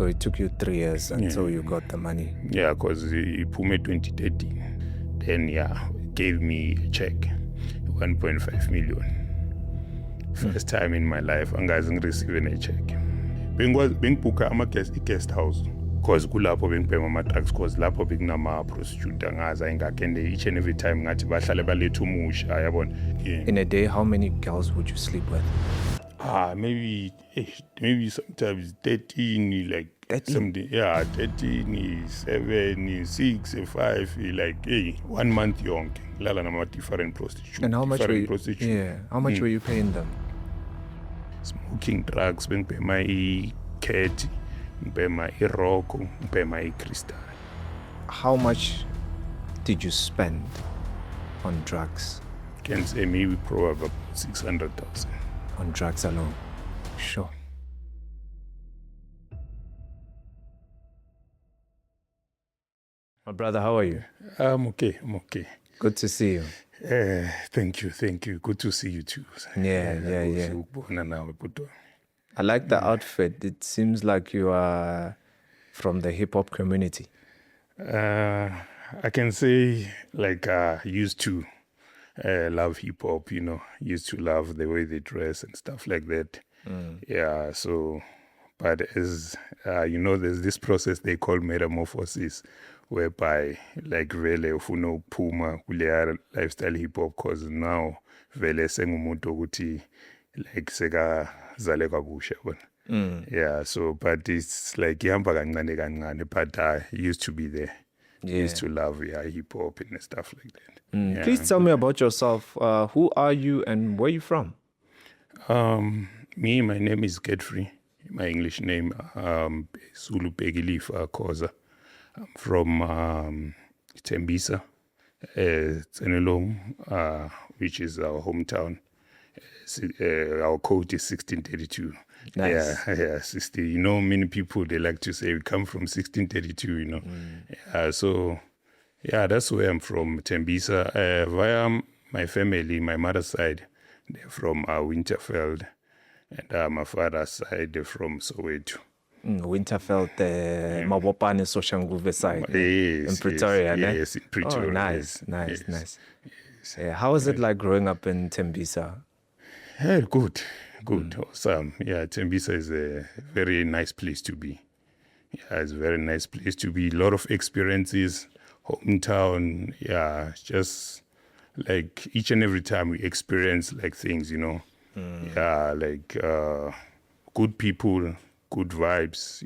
So it took you 3 years until you got the money. Yeah, because he put me 2013. Then gave me a check, 1.5 million. First time in my life, angazange receiving a check. Bengibhuka guest house. Because kulapho bengibhema ama-drugs, because lapho bekunama-prostitute angazi ayingakende each and every time ngathi bahlale baletha umusha yabona. In a day, how many girls would you sleep with? Maybe sometimes 13, like 13? something. Yeah, 13, 7, 6, 5, like 1 month yonke. Lala nama different prostitutes. And how much were you? Yeah, how much were you paying them? Smoking drugs, bengibhema my cat, bengibhema my Iroko, bengibhema my crystal. How much did you spend on drugs? Can say maybe probably about 600,000. On drugs alone? Sure. My brother, how are you? I'm okay. Good to see you. Thank you. Good to see you too. Yeah. I like the outfit. It seems like you are from the hip-hop community. I can say like used to love hip-hop, used to love the way they dress and stuff like that. Yeah, so, but as there's this process they call metamorphosis, whereby like really ufuna ukuphuma kuleya lifestyle hip-hop, because now vele sengumuntu ukuthi like sekazale kabusha bona. Yeah, so but it's like ihamba kancane, but I used to be there. Used to love hip-hop and stuff like that. Please tell me about yourself. Who are you and where are you from? My name is Godfrey. My English name Zulu Begilifa Khoza. I'm from Tembisa, Tsenelong, which is our hometown. Our code is 1632. Nice. Yeah, 60. Many people, they like to say we come from 1632, So, that's where I'm from, Tembisa. Via my family, my mother's side, they're from Winterveld. And my father's side, they're from Soweto. Winterveld, Mabopane Soshanguve side. Yes, in Pretoria, yes, in Pretoria. Oh, nice. Yes. Yeah, how was it like growing up in Tembisa? Yeah, good, awesome. Yeah, Tembisa is a very nice place to be. Yeah, it's a very nice place to be. A lot of experiences, hometown. Yeah, just like each and every time we experience like things, Yeah, like good people, good vibes,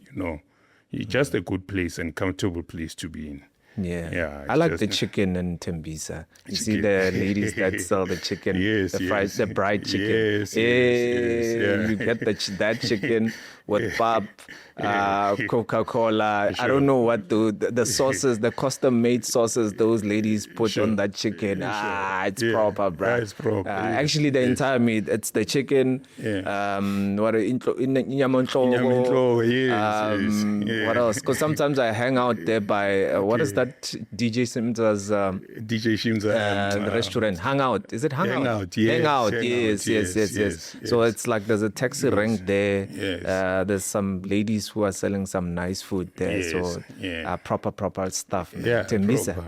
It's just a good place and comfortable place to be in. Yeah. I like the chicken in Tembisa. You see the ladies that sell the chicken, the fried chicken. Yes. You get that chicken with pap, Coca-Cola. Sure. I don't know what the sauces, the custom-made sauces those ladies put on that chicken. It's proper, bro. It's proper. Actually, the entire meat, it's the chicken. What else? Because sometimes I hang out there by, what is that DJ Shimza's the restaurant? Hangout. Is it Hangout? Hangout, yes. So it's like there's a taxi rank there. There's some ladies who are selling some nice food there. Proper stuff. Yeah,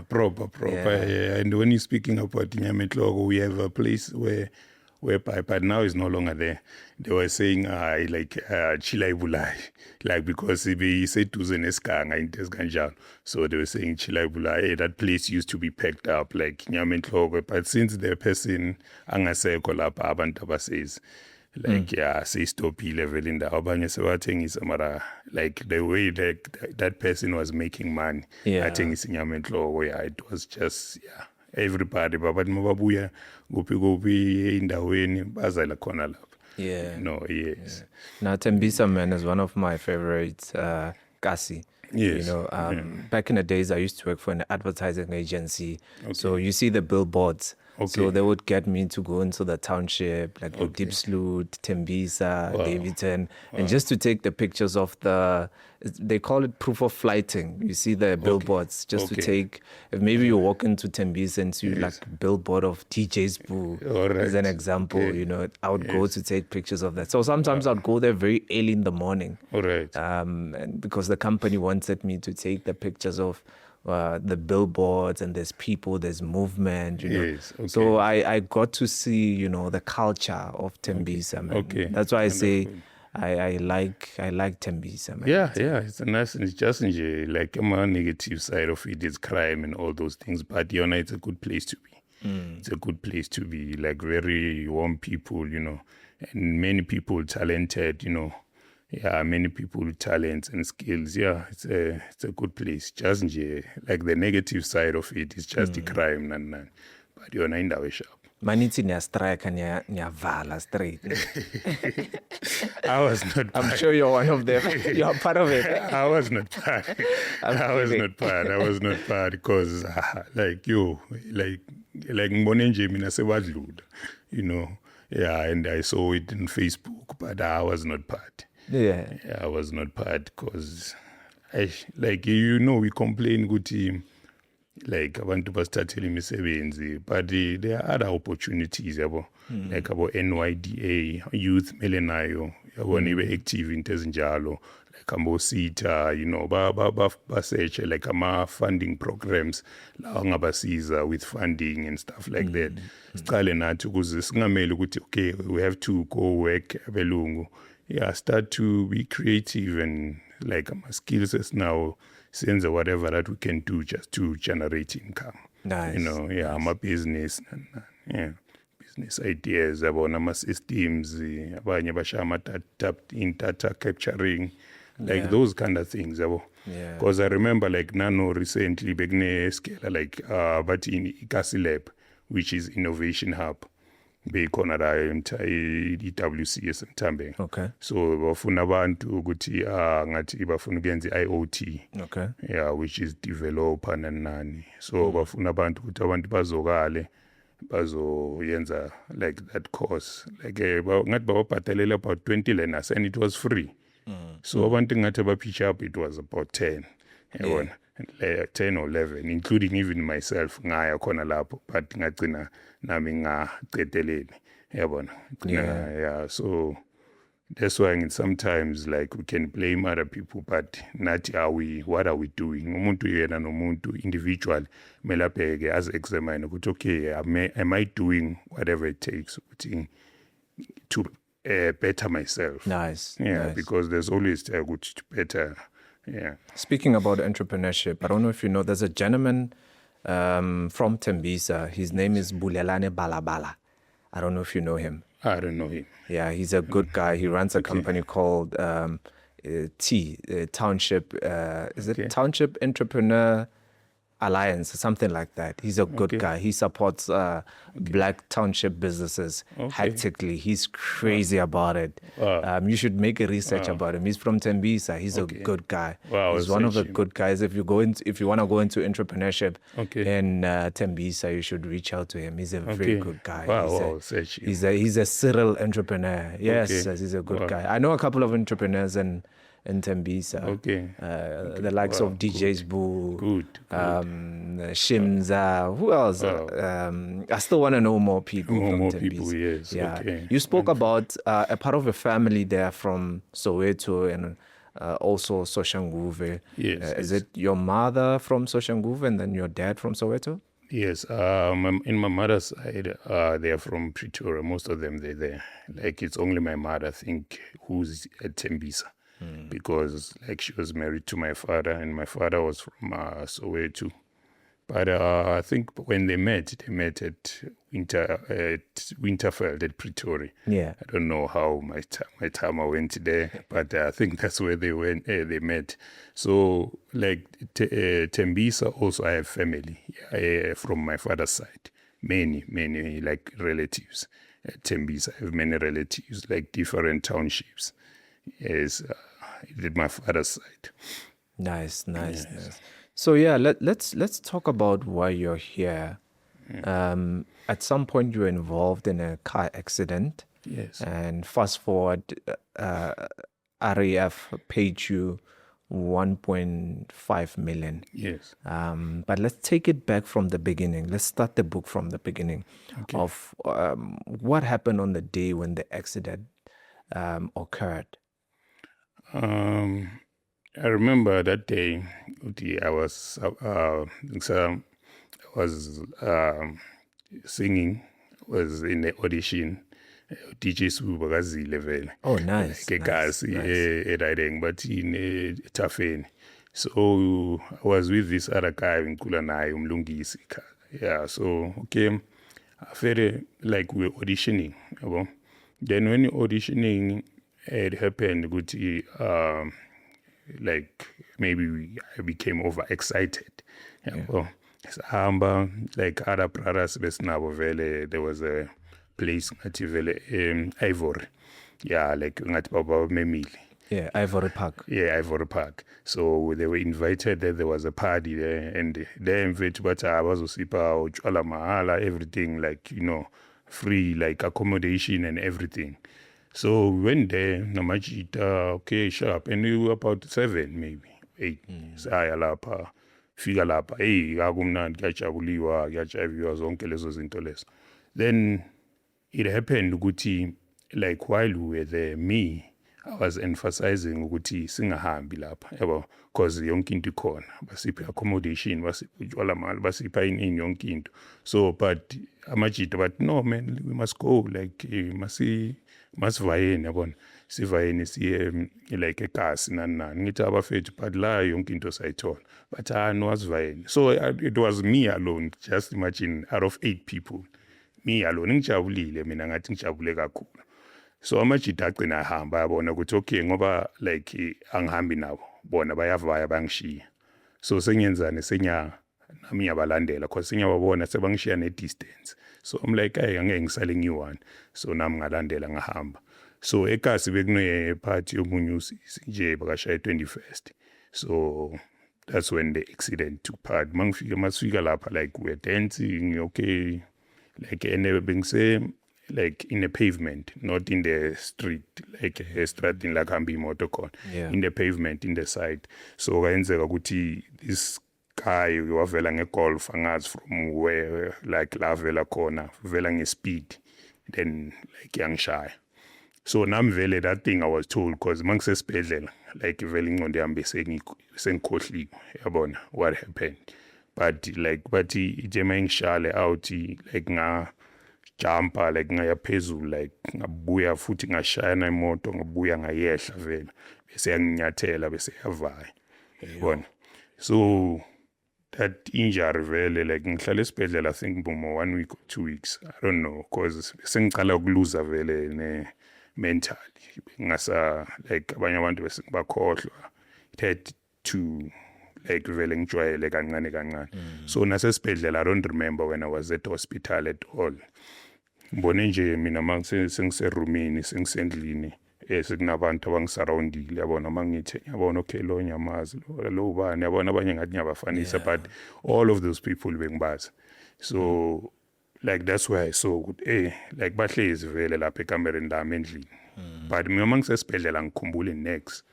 proper. Yeah. And when you're speaking about Nyametlogo, we have a place whereby, but now it's no longer there. They were saying Chilai Bulai, like because they said to Zeneskanga in Tesganjan. So they were saying Chilai Bulai, that place used to be packed up like Nyametlogo. But since the person Angaseko Lapa Abantaba says, say stop level in the Abanya Sawating is like the way that person was making money. I think it's Nyametlogo. It was just everybody, but mababuya gopi indaweni bazala khona lapha. Yes. Now Tembisa, man, is one of my favorites. Kasi. Yes. Back in the days I used to work for an advertising agency. Okay. So you see the billboards So they would get me to go into the township, like the Diepsloot, Tembisa, Davidson, and just to take the pictures of they call it proof of flighting. You see the billboards, just to take, if maybe you walk into Tembisa and see like billboard of DJ's Boo, as an example, you know, I would go to take pictures of that. So sometimes I'd go there very early in the morning. And because the company wanted me to take the pictures of the billboards, and there's people, there's movement, you know. So I got to see, you know, the culture of Tembisa, man. That's why I say I like Tembisa, man. Yeah, it's a nice, it's just like a more negative side of it is crime and all those things, but you know, it's a good place to be. It's a good place to be, like very warm people, you know, and many people talented, you know. Yeah, many people with talents and skills. Yeah, it's a good place. Just like the negative side of it is just the crime, but you're not in the way shop. Maniti niya strike niya vala straight. I was not. I'm sure you're one of them. You're part of it. I was not part. I was not part because like Mbonenje mina sewadlula, you know. Yeah, and I saw it on Facebook, but I was not part. Yeah, I was not part because, like, you know, we complain good like abantu basithathela imisebenzi, but there are other opportunities yabo, like about NYDA youth melenayo yabona ibe active into ezinjalo, like ambosita, you know, ba search like ama funding programs la angabasiza with funding and stuff like that. Siqale nathi ukuze singameli ukuthi okay, we have to go work abelungu. Yeah, start to be creative and like my skills is now sense whatever that we can do just to generate income. Nice. You know, yeah, I'm a business and business ideas about my systems, abanye bashama data capturing, like those kind of things. Because I remember like Nano recently begne scale like but in Ikasi Lab, which is innovation hub. Bekhona la i-WCS Mtambeni. Okay. So bafuna abantu ukuthi ngathi bafuna ukuyenza IoT. Okay. Yeah, which is developer nani. So bafuna abantu ukuthi abantu bazokale bazoyenza like that course. Like ngathi bababhatalela about 20 learners and it was free. So abantu ngathi ba-pitch up it was about 10. Yabona. 10 or 11, including even myself, ngaya khona lapho, but ngagcina nami ngaceteleni, yabona. Yeah, so that's why sometimes like we can blame other people, but not what are we doing? Umuntu yena nomuntu individual melabheke as examine ukuthi okay, am I doing whatever it takes to better myself? Nice. Yeah, nice. Because there's always a good to better. Yeah. Speaking about entrepreneurship, I don't know if you know, there's a gentleman from Tembisa. His name is Bulelane Balabala. I don't know if you know him. I don't know him. Yeah, he's a good guy. He runs a company called Township. Is it Township Entrepreneur Alliance or something like that? He's a good guy. He supports black township businesses hectically. He's crazy about it. You should make a research about him. He's from Tembisa. He's a good guy. He's one of the good guys. If you want to go into entrepreneurship in Tembisa, you should reach out to him. He's a very good guy. He's a serial entrepreneur. Yes, he's a good guy. I know a couple of entrepreneurs in Tembisa. The likes of DJ's Boo, Shimza. Who else? I still want to know more people from Tembisa. People, yes. Yeah. You spoke about a part of a family there from Soweto and also Soshanguve. Yes. Is it your mother from Soshanguve and then your dad from Soweto? Yes. In my mother's side, they're from Pretoria. Most of them, they're there. Like, it's only my mother, I think, who's at Tembisa. Because like she was married to my father and my father was from Soweto. But I think when they met at Winterfeld at Pretoria. Yeah. I don't know how my time I went there, but I think that's where they went. They met. So like Tembisa also I have family from my father's side. Many like relatives. At Tembisa I have many relatives, like different townships. Yes, at my father's side. Nice. So yeah, let's talk about why you're here. At some point, you were involved in a car accident. Yes. And fast forward, RAF paid you 1.5 million. Yes. But let's take it back from the beginning. Let's start the book from the beginning of what happened on the day when the accident occurred. I remember that day. I was singing. Was in the audition. DJ Subagazile vele. Oh, nice. Kekasi riding, but in Tafeni. So I was with this other guy in Kulanai, Umlungisi. Yeah, so okay. I felt like we were auditioning. Then when auditioning, it happened good. Like maybe I became overexcited. Like other brothers, there was a place Ivory. Yeah, like Baba Memili. Yeah, Ivory Park. Yeah, Ivory Park. So they were invited there was a party there, and they invited but I was usipa uchala mahala, everything, like, free, like accommodation and everything. So we went there, namajita, okay, sharp, and we were about 7, maybe 8. Saya lapha, fika lapha, hey, akumnandi, kuyajabuliwa, kuyajaviwa zonke lezo zinto lezo. Then it happened ukuthi, like while we were there, I was emphasizing ukuthi singahambi lapha, yabo, because yonke into ikhona, basipha accommodation, basipha utshwala mahali, basipha ini yonke into. So, but amajita, but no man, we must go, like, masivayeni, yabona, sivayeni siye like ekasi nani, ngithi abafethu, but la yonke into sayithola. But no asivayeni. So it was me alone, just imagine, out of 8 people. Me alone, ngijabulile mina ngathi ngijabule kakhulu. So amajita agcina ahamba yabona ukuthi okay ngoba like angihambi nabo bona bayavaya bangishiya. So sengiyenzane nami ngiyabalandela because sengiyababona sebangishiya ne distance. So I'm like angeke ngisale ngiyi-1. So nami ngalandela ngahamba. So ekasi bekune party yomunyusi nje bakashaya 21st. So that's when the accident took part. Masifika lapha like we're dancing, okay. Like being say like in the pavement, not in the street, like a street in Lakambi Motocon. Yeah. In the pavement, in the side. So kwenzeka ukuthi this guy wavela ngegolf angazi from where like la vela khona, vela ngespeed, then like yangishaya. So nami vele that thing I was told because mangisesibhedlela like vele ingqondo yami sengikhohliwe yabona what happened. But ije mangishale out like jumper like ngaya phezulu like ngabuya futhi ngashayana imoto ngabuya ngayehla vele bese yanginyathela bese yavaya yabona. So that injury vele like ngihlala esibhedlela I think more 1 week or 2 weeks, I don't know, because sengicala ukuluza vele ne mentally ngasa like abanye abantu bese bakhohlwa. It had to like vele ngijwayele kancane. So nasesibhedlela I don't remember when I was at the hospital at all. Mbone nje mina sengiserumini sengisendlini sekunabantu abangisurroundile yabona mangithi yabona okay lo nyamazi lo ubani yabona abanye ngathi ngiyabafanisa, but all of those people bengibazi. So like that's why I saw ukuthi like bahlezi vele lapha ekamereni lami endlini. But mina mangisesibhedlela ngikhumbule next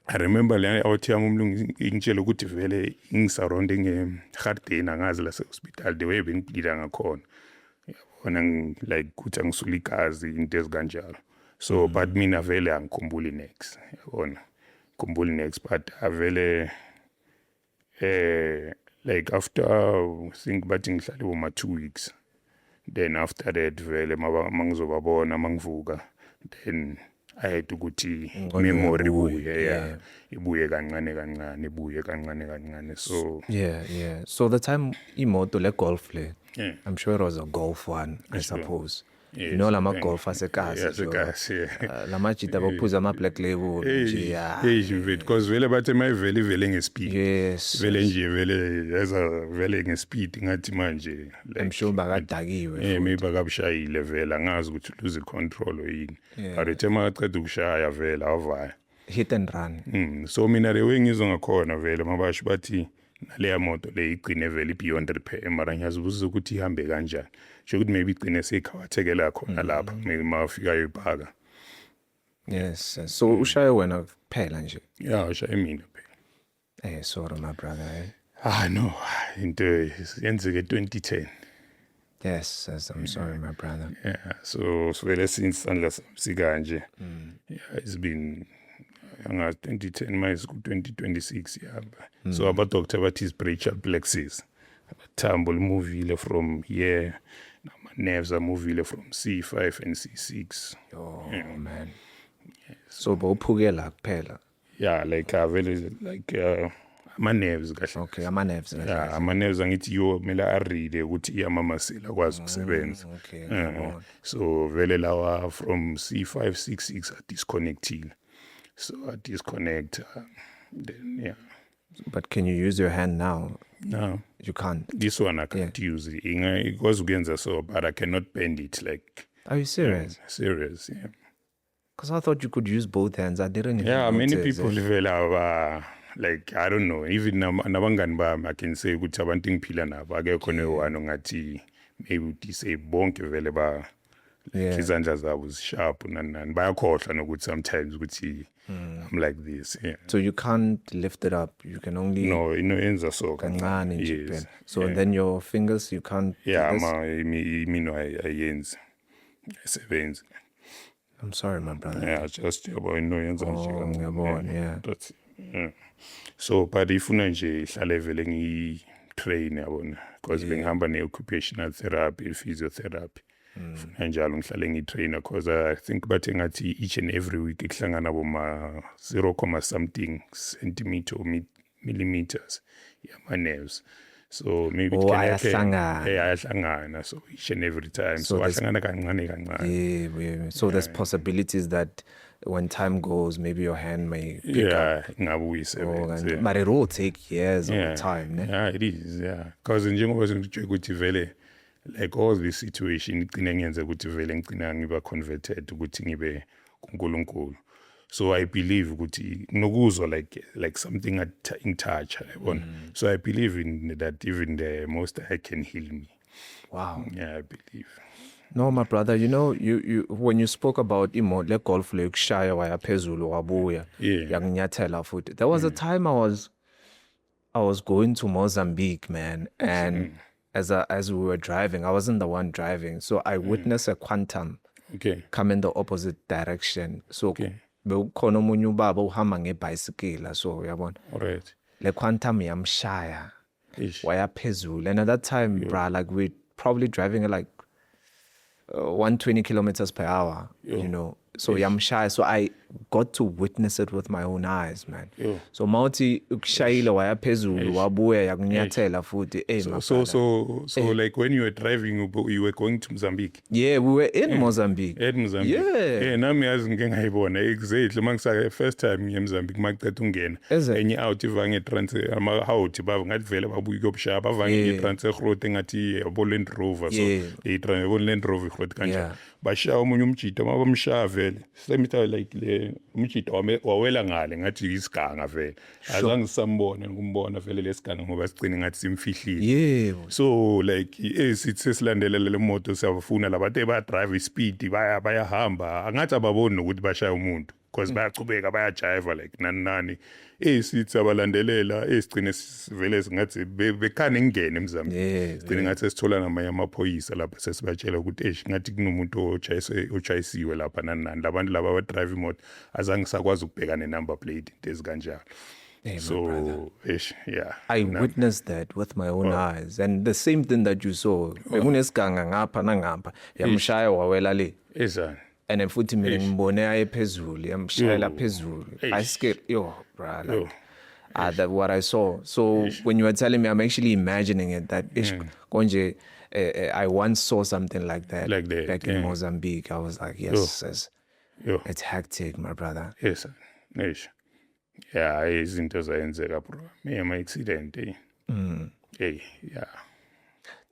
I remember le awuthi yami umlungu ingitshela ukuthi vele ingisurrounde ngeHardin angazi la hospital the way bengibhida ngakhona yabona like kuthi angisula igazi into ezikanjalo. So but mina vele angikhumbuli next yabona ngikhumbuli next, but avele like after I think bathi ngihlale uma 2 weeks, then after that vele mangizobabona mangivuka then I had ukuthi memory ibuye kancane. So yeah. So the time imoto le golf le, I'm sure it was a golf one, I suppose. Yes, you know lama golf asekasi lama jita baphuza ama black label nje because vele bathe vele ngespeed. Yes, vele nje vele ngespeed ngathi manje like, I'm sure bakadakiwe maybe bakabushayile vele angazi ukuthi lose control yini, but ethe maqeda ukushaya vele avaya hit and run. So mina le way ngizwa ngakhona vele mabasho bathi naleya moto le igcine vele beyond repair mara ngiyazibuza ukuthi ihambe kanjani sho ukuthi maybe igcine seyikhawathekela khona lapha maybe mawafika ibhaka. Yes, so ushaye wena kuphela nje. Yeah, ushaye mina phela. Sorry my brother. No, into yenzeke 2010. Yes, I'm sorry my brother. Yeah, so vele since sandla sikanje. Yeah, it's been 2010 minus 2026 yeah. So about doctor what is brachial plexus. Amathambo movile from here. My nerves are movile from C5 and C6. Man. Yes. So bowuphukela kuphela. Yeah, like vele like ama nerves kahle. Okay, ama nerves. Yeah, ama nerves angithi yo mele aride ukuthi iyamamasela kwazi ukusebenza. Okay. So vele lawa from C5 C6 are disconnected. So I disconnect then yeah. But can you use your hand now? No. You can't. This one I can't use it. It goes against so but I cannot bend it like. Are you serious? Serious, yeah. Because I thought you could use both hands. I didn't even Yeah, many notice people have like I don't know, even nabangani bami I can say ukuthi abantu ngiphila nabo akekho newani ngathi maybe uthi say bonke vele ba izandla zabo zisharp nani bayakhohlwa nokuthi sometimes ukuthi I'm like this. Yeah. So you can't lift it up. You can only yenza so kancane nje kuphela. So and then your fingers you can't. Yeah, imino ayenzi. Sevenze. I'm sorry my brother. Yeah, just yenza nje ngiyabona, yeah. That's so but ifuna nje ihlale vele ngi-train yabona because bengihamba ne-occupational therapy, physiotherapy. Funa njalo ngihlale ngi-trainer because I think bathe ngathi each and every week kuhlangana boma 0, something centimeter or millimeters yama nerves. So maybe it can happen. Ayahlangana. So each and every time. So ayahlangana kancane. Yeah. So there's possibilities that when time goes, maybe your hand may pick up. But it will take years of time. Ne? Yeah, it is. Yeah. Because njengoba sengitshela ukuthi vele like all this situation igcina ngiyenza ukuthi vele ngicina ngiba converted ukuthi ngibe kuNkulunkulu. So I believe ukuthi nokuzwa like something in touch. So I believe in that even the Most High can heal me. Wow. Yeah, I believe. No, my brother, you when you spoke about le golf le kushaya waya phezulu wabuya yakunyathela futhi. There was a time I was going to Mozambique, man, and as we were driving, I wasn't the one driving, so I witnessed a quantum come in the opposite direction. So bewukhona omunye ubaba uhamba ngebhayisikila so uyabona. Alright. Le quantum yamshaya waya phezulu, and at that time bra like we probably driving at like 120 kilometers per hour, so yamshaya. So I got to witness it with my own eyes, man. So mawuthi ukushayile waya phezulu wabuya yakunyathela futhi. So like when you were driving you were going to Mozambique. Yeah, we were in Mozambique. Yeah. Nami yazi ngike ngayibona exactly mangisa first time ngiye Mozambique maqeda ungena enye out ivange transfer ama hawuthi baba ngathi vele babuye kobushaya bavange transfer road ngathi yabo Land Rover so i Land Rover road kanje bashaya umunye umjito mabamshaya vele semitha like le umjito wawela ngale ngathi isiganga vele azange sambone ngumbona vele lesiganga ngoba sigcine ngathi simfihlile so like sithi silandelela le moto siyafuna labantu ba drive speed bayahamba angathi ababoni ukuthi bashaya umuntu because bayachubeka bayajive like nani sithi abalandelela sigcine vele singathi bekhane ngene eMzambique sigcine ngathi sithola namanye amaphoyisa lapha sesibatshela ukuthi ngathi kunomuntu ochayisiwe lapha nani labantu laba aba drive imoto azange sakwazi ukubheka ne number plate into ezikanjalo. So I witnessed that with my own eyes, and the same thing that you saw bekunesiganga ngapha nangapha yamshaya wawela le and then futhi mina ngibone aye phezulu yamshayela phezulu. I scared bro like that what I saw. So when you were telling me, I'm actually imagining it that konje I once saw something like that back in Mozambique. I was like, yes. It's hectic, my brother. Yes. Yeah, izinto zayenzeka bro. Ama accident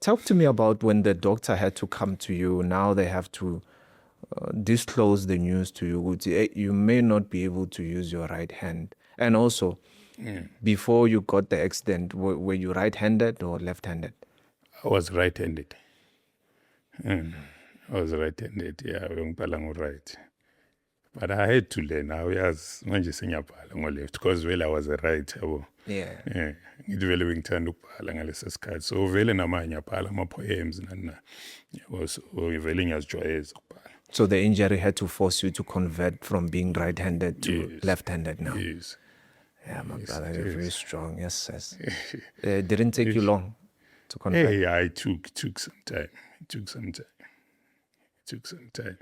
Talk to me about when the doctor had to come to you. Now they have to disclose the news to you. You may not be able to use your right hand. And also, Before you got the accident, were you right-handed or left-handed? I was right-handed. I was right-handed, yeah, right. But I had to learn. Manje sengiyabhala ngo-left because vele I was a right yabo. Yeah. Ngithi vele bengithanda ukubhala ngaleso sikhathi. So vele namanye ngiyabhala ama-poems nani. Yabo, so vele ngiyazijwayeza ukubhala. So the injury had to force you to convert from being right-handed to left-handed now. Yes. Yeah, my brother, you're very strong. Yes, yes. Didn't take you long to convert. Yeah, it took some time. It took some time.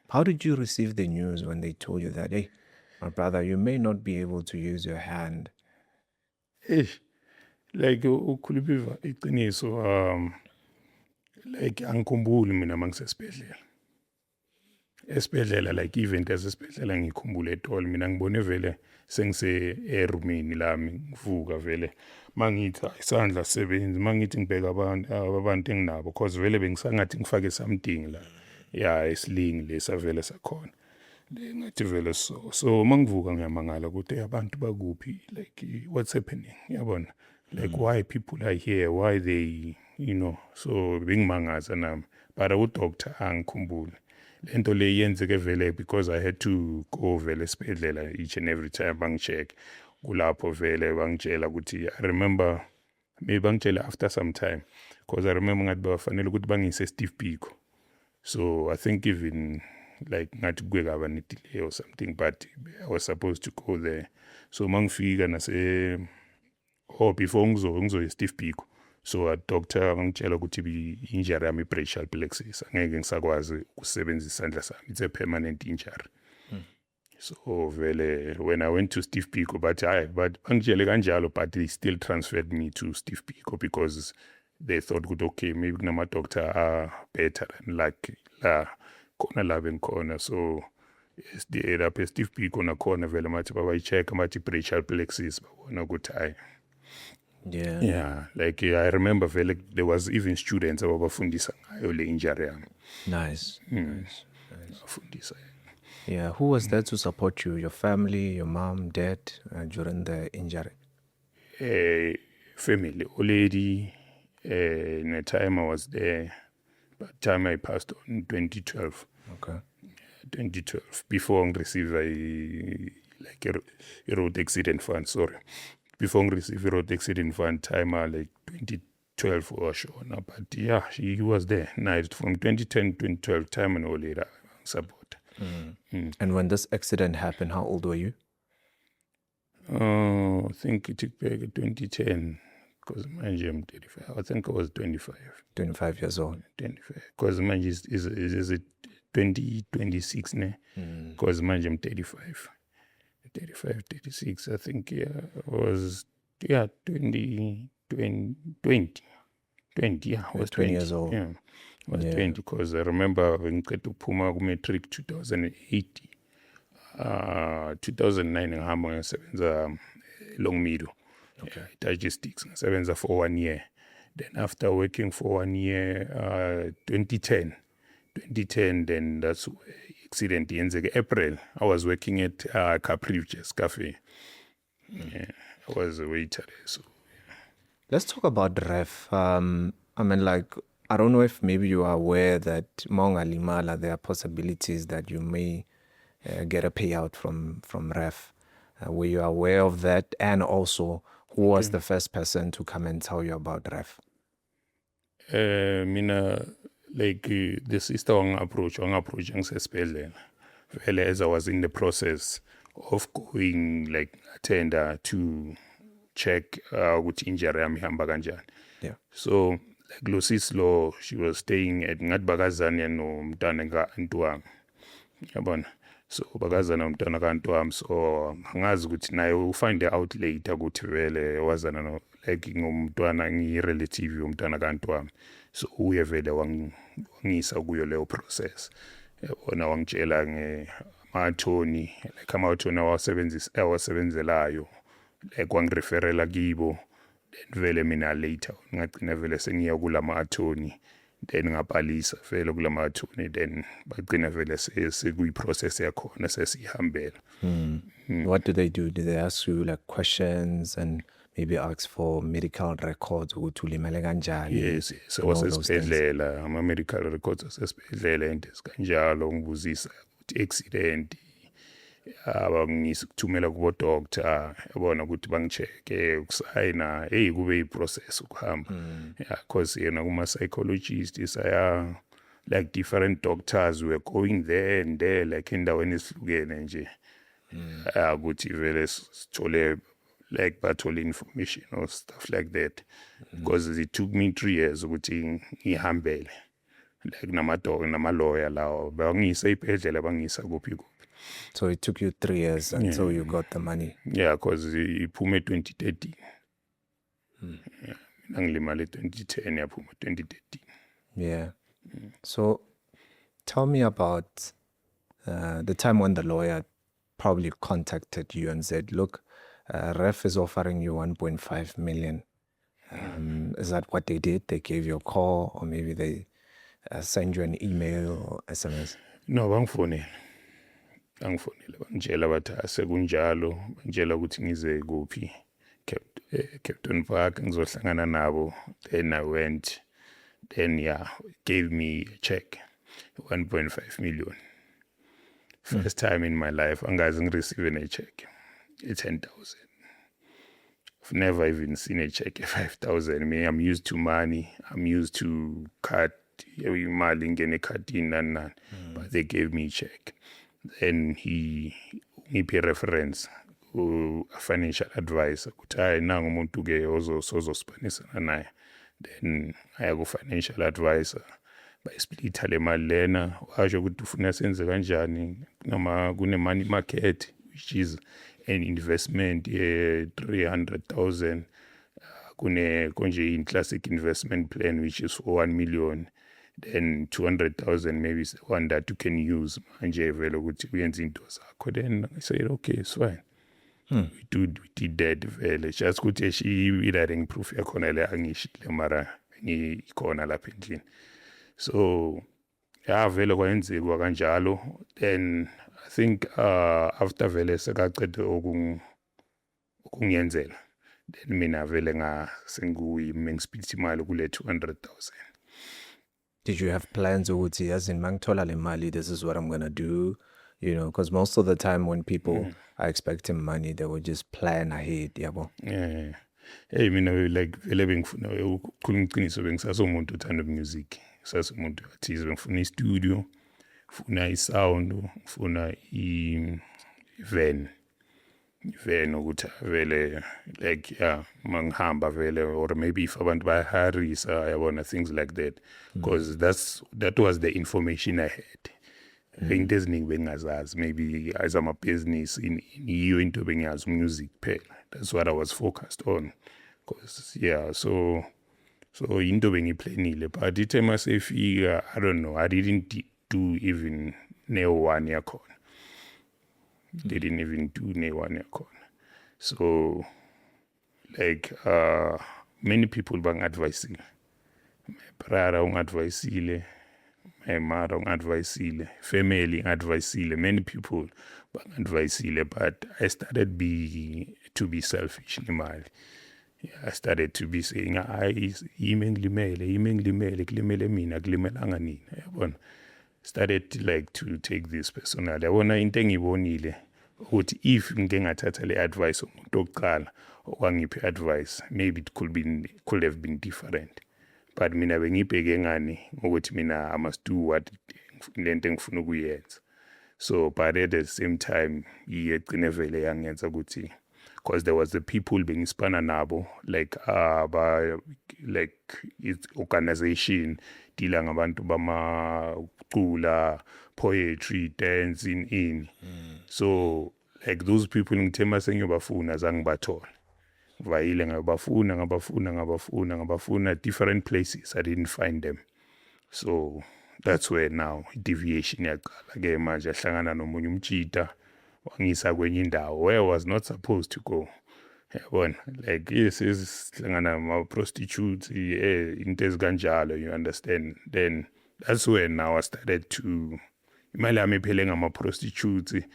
How did you receive the news when they told you that, hey, my brother, you may not be able to use your hand? Like ukhulupiva iqiniso like angikhumbuli mina mangisesibhedlela. Esibhedlela like event esibhedlela ngikhumbule etol mina ngibone vele sengise erumini lami ngivuka vele mangithi isandla sebenzi mangithi ngibheka abantu enginabo because vele bengisangathi ngifake something la ya isling lesavele sakhona ngathi vele so mangivuka ngiyamangala ukuthi abantu bakuphi like what's happening yabona like why people are here, why they so bengimangaza nami but udoctor angikhumbule lento le yenzeke vele because I had to go vele esibhedlela each and every time bangicheck kulapho vele bangitshela ukuthi I remember maybe bangitshela after some time because I remember ngathi bafanele ukuthi bangise Steve Biko. So I think even like ngathi kwekaba delay or something but I was supposed to go there. So mangifika before ngizo Steve Biko. So a doctor ngitshela ukuthi injury yami brachial plexus angeke ngisakwazi ukusebenzisa isandla sami, it's a permanent injury. So vele when I went to Steve Biko but bangitshele kanjalo but they still transferred me to Steve Biko because they thought good okay maybe kunama doctor are better than like la khona la bengikhona. So lapha Steve Biko nakhona vele mathi babayicheck amathi brachial plexus babona ukuthi hayi. Yeah, like I remember vele there was even students abafundisa ngayo le injury yami. Nice. Fundisa. Yeah, who was there to support you? Your family, your mom, dad during the injury? Family, old lady. In the time I was there, by the time I passed on in 2012. Okay. 2012, before I received a road accident fund, sorry. Before I received a road accident fund, time like 2012 or so. But yeah, he was there. Night from 2010 to 2012, time and all later, support. And when this accident happened, how old were you? I think it took back 2010. Because manje I'm 35. I think I was 25. 25 years old. 25. Because manje is it 2026 ne? Because manje I'm 35. 35, 36. I think I was 20. Yeah, I was 20 years old. Yeah, I was 20 because I remember when I to Puma Matric 2008. 2009 ngihamba ngisebenza Longmeadow. Okay. Diagnostics ngasebenza for 1 year. Then after working for 1 year, 2010, then that's accident yenzeke April. I was working at Caprivious Cafe. Yeah, I was a waiter there. So let's talk about ref. I mean, like, I don't know if maybe you are aware that Monga Limala, there are possibilities that you may get a payout from ref. Were you aware of that? And also, who was the first person to come and tell you about ref? Mina, like the sister wang approach ngisesibhedlela. Vele as I was in the process of going like attender to check which injury yami ihamba kanjani. Yeah. So like lo sis lo, she was staying at ngathi bakazana nomntana kaNtwami. Yabona. So bakazana umntana kaNtwami, so angazi ukuthi naye ufind out later ukuthi vele wazana no like ngumntwana ngirelative yomntana kaNtwami. So uye vele wangisa kuyo leyo process. Yabona wangitshela ngama-attorney like ama-attorney awasebenzelayo like wangireferela kibo. Then vele mina later ngagcina vele sengiya kulama-attorney then ngabhalisa vele kulamathuni then bagcina vele sekuyi-process yakhona sesihambela. What do they do? Do they ask you like questions and maybe ask for medical records ukuthi ulimele kanjani? Yes, wasesibhedlela ama-medical records asesibhedlela into ezikanjalo ngibuzisa ukuthi accident abangisa kuthumela kubo-doctor yabona ukuthi bangi-check-e ukusayina kube yi-process ukuhamba because yena kuma-psychologist saya like different doctors were going there and there like endaweni ezihlukene nje ukuthi vele sithole like bathole information or stuff like that because it took me 3 years ukuthi ngihambele like nama-lawyer lawo bangiyisa ibhedlela bangiyisa kuphi. So it took you 3 years until you got the money. Yeah, because iphume 2013. Yeah, ngilimale 2010 yaphuma 2013. Yeah. So tell me about the time when the lawyer probably contacted you and said, look, Ref is offering you 1.5 million. Is that what they did? They gave you a call or maybe they send you an email or SMS? No, bangifonela bangitshela bathi asekunjalo bangitshela ukuthi ngize kuphi Captain Park ngizohlangana nabo. Then I went, then gave me a check 1.5 million. First time in my life angazi ngireceiving a check 10,000. I've never even seen a check 5,000. Me, I'm used to money. I'm used to cut imali ngene ekhadini nani. But they gave me a check. Then he gave a reference a financial advisor ukuthi hayi nangu umuntu ke ozospanisana naye. Then aya ku financial advisor bayisplitha le mali lena washo ukuthi ufuna senze kanjani noma kune money market which is an investment 300,000 konje in classic investment plan which is for 1 million. Then 200,000 maybe is the one that you can use manje vele ukuthi uyenze into zakho. Then I said okay, it's fine. We did that vele just ukuthi she proof yakhona le angishile mara ngikhona lapha endlini. So vele kwayenzeka kanjalo. Then I think after vele sekacede okungiyenzela then mina vele sengispitha imali kule 200,000. Did you have plans ukuthi as in mangithola le mali this is what I'm going to do? You know, because most of the time when people are expecting money, they would just plan ahead, yabo. Yeah. Hey, mina like vele bengifuna ukukhuluma iqiniso bengisasomuntu uthanda music. Sasomuntu athize bengifuna i-studio, ngifuna i-sound, ngifuna i-van ukuthi vele like mangihamba vele or maybe if abantu bayaharisa yabona things like that because that was the information I had. Into eziningi bengazazi maybe as I'm a business in yiyo into bengiyazi music phela. That's what I was focused on because so into bengiplanile but ithe masefika I don't know I didn't do even ne-1 yakhona. Didn't even do ne-1 yakhona. So like many people bang-advisile. My brother ungadvisile, my mother ungadvisile, family ungadvisile, many people bang-advisile, but I started to be selfish in imali. I started to be saying yimi kulimele mina kulimelanga nina yabona. Started like to take this personally. Yabona into engibonile ukuthi if ngike ngathatha le advice umuntu oqala okwangiphi advice maybe it could have been different. But mina bengibheke ngani ukuthi mina I must do what lento engifuna ukuyenza. So but at the same time igcine vele yangenza ukuthi because there was the people bengispana nabo like like its organization dealing ngabantu bamacula poetry dancing so like those people ngithe masengiyobafuna zangibathola vayile ngabafuna different places I didn't find them. So that's where now deviation yaqala ke manje ahlangana nomunye umtshita wangisa kwenye indawo where I was not supposed to go. yabona, like yes sihlangana ama-prostitutes into ezikanjalo, you understand. Then that's when now I started to, imali yami iphele ngama-prostitutes,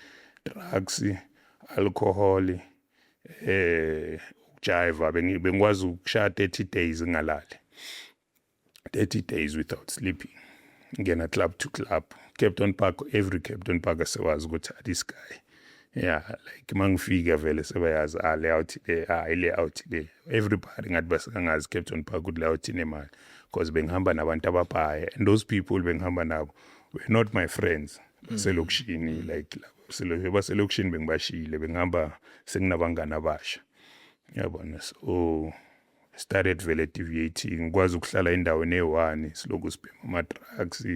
drugs, alcohol, ukujiva. Bengikwazi ukushaya 30 days ngalali, 30 days without sleeping, ngena club to club, Captain Park, every Captain Park asewazi ukuthi this guy, yeah, like mangifika vele sebayazi layout le, layout le, everybody ngathi basangazi Captain Park ukuthi layout inemali, because bengihamba nabantu ababhaya, and those people bengihamba nabo were not my friends baselokishini, like baselokishini bengibashile, bengihamba senginabangani abasha, yabona. So started vele deviating, ngikwazi ukuhlala endaweni eyi-1 siloku sibhema ama-drugs,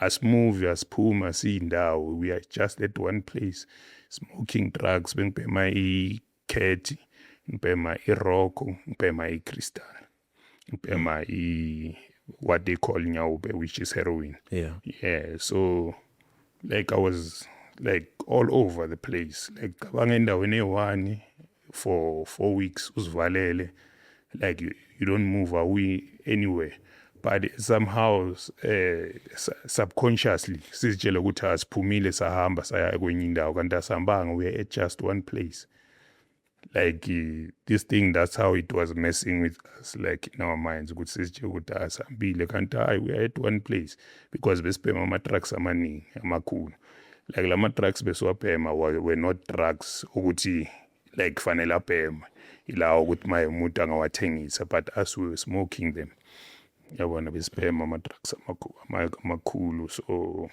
asimove asiphuma siyindawo, we are just at one place smoking drugs. Bengibhema i-Cat, ngibhema i-Rocco, ngibhema i-Crystal, ngibhema what they call Nyaube, which is heroin. Yeah, so like I was like all over the place, like cabanga endaweni eyi-1 for 4 weeks uzivalele, like you don't move away anywhere, but somehow subconsciously sizitshela ukuthi asiphumile sahamba saya kwenye indawo kanti asihambanga, we are at just one place, like this thing. That's how it was messing with us, like in our minds, ukuthi sizitshela ukuthi asihambile kanti we are at one place, because besibhema ama-drugs amaningi amakhulu, like lama drugs besiwabhema were not drugs ukuthi like kufanele abhema ilawo ukuthi maye umuntu angawathengisa, but us we were smoking them, yabona. Besibhema ama-drugs amakhulu, so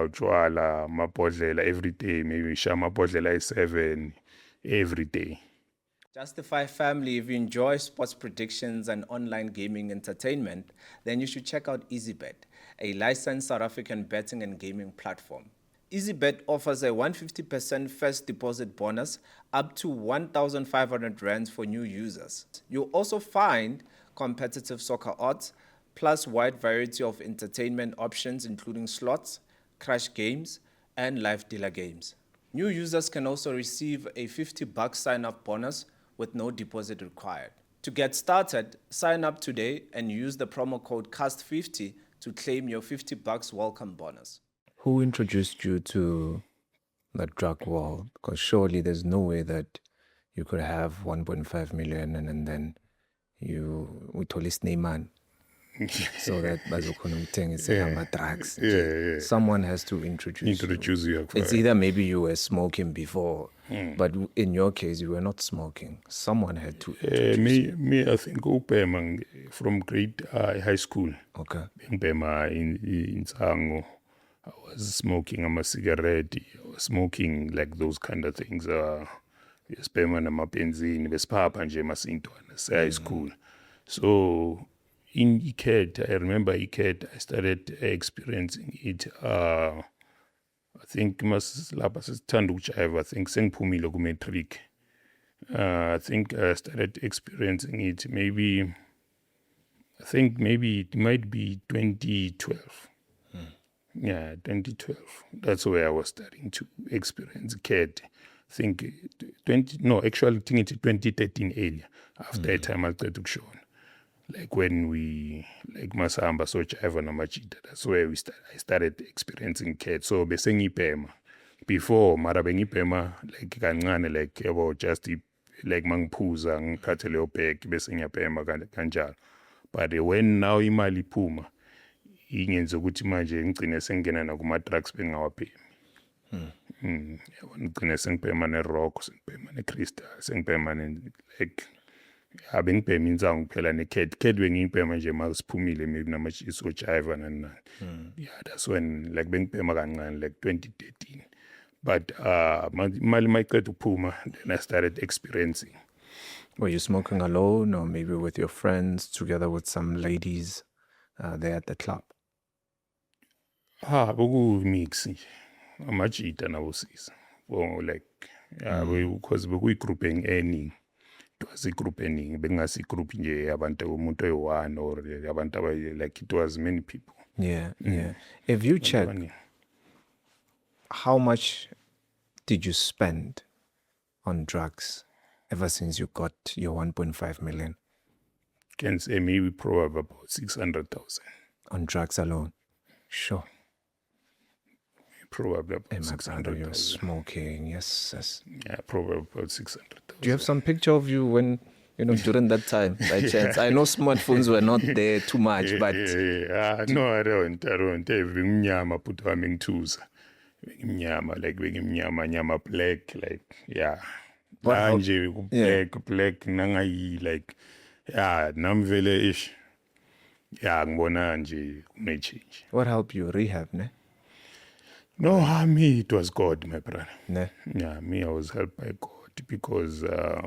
utshwala, amabhodlela every day, maybe shaya amabhodlela ayi-7 every day. Justify family, if you enjoy sports predictions and online gaming entertainment, then you should check out EasyBet, a licensed South African betting and gaming platform. EasyBet offers a 150% first deposit bonus up to 1,500 rands for new users. You'll also find competitive soccer odds, plus wide variety of entertainment options including slots, crash games, and live dealer games. New users can also receive a $50 sign-up bonus with no deposit required. To get started, sign up today and use the promo code CAST50 to claim your $50 welcome bonus. Who introduced you to the drug world? Because surely there's no way that you could have 1.5 million and then we told his name man. So that bazokhona ukuthenga drugs. Yeah. Someone has to introduce you. It's either maybe you were smoking before, but in your case you were not smoking. Someone had to introduce me I think ubhema from grade high school. Okay. Ubhema in Tsango. I was smoking a cigarette, I was smoking like those kind of things. Besibhema namabenzini, besiphapha nje masintwana high school. So in ICAD, I remember ICAD, I started experiencing it. I think lapha sesithanda ukujiva, I think sengiphumile ku-matric. I think I started experiencing it maybe it might be 2012. Yeah, 2012. That's where I was starting to experience CAD. I think actually I think it's 2013 earlier. After a time I started to show. Like when we masamba so jiva namajita, that's where I started experiencing CAD. So besengipema before mara bengipema like kancane, like about just like mangiphuza ngikhathe leyo bag bese ngiyapema kanjalo. But when now imali iphuma ingenza ukuthi manje ngigcine sengena nakuma-drugs bengawaphemi. Ngigcine sengibhema ne-Rock, sengibhema ne-Crystal, sengibhema like bengibhema insango kuphela ne-Cat bengiyibhema nje ma siphumile maybe namajisi ojiva nani. Yeah, that's when like bengibhema kancane like 2013. But imali mayiqeda ukuphuma, then I started experiencing. Were you smoking alone or maybe with your friends together with some ladies there at the club? Boku-mix nje, amajita nabosisa. Like because bekuyigroup eningi. It was a group eningi, bekungasi igroup nje abantu umuntu oyi-1 or abantu like it was many people. Yeah. If you check, how much did you spend on drugs ever since you got your 1.5 million? Can say maybe probably about 600,000. On drugs alone? Sure. Probably about Hey, my brother, you're 600,000. smoking. Yes. Yeah, probably about 600,000. Do you have some picture of you when, during that time, by chance? I know smartphones were not there too much, but... No, I don't. Bengimnyama put wami ngithusa. Bengimnyama, like bengimnyama, nyama black, like, yeah. Manje, black, nangayi, like, yeah, namvele ish. Yeah, ngibona nje change. What helped you? Rehab, ne? No, me, it was God, my brother. Ne? Yeah, me, I was helped by God because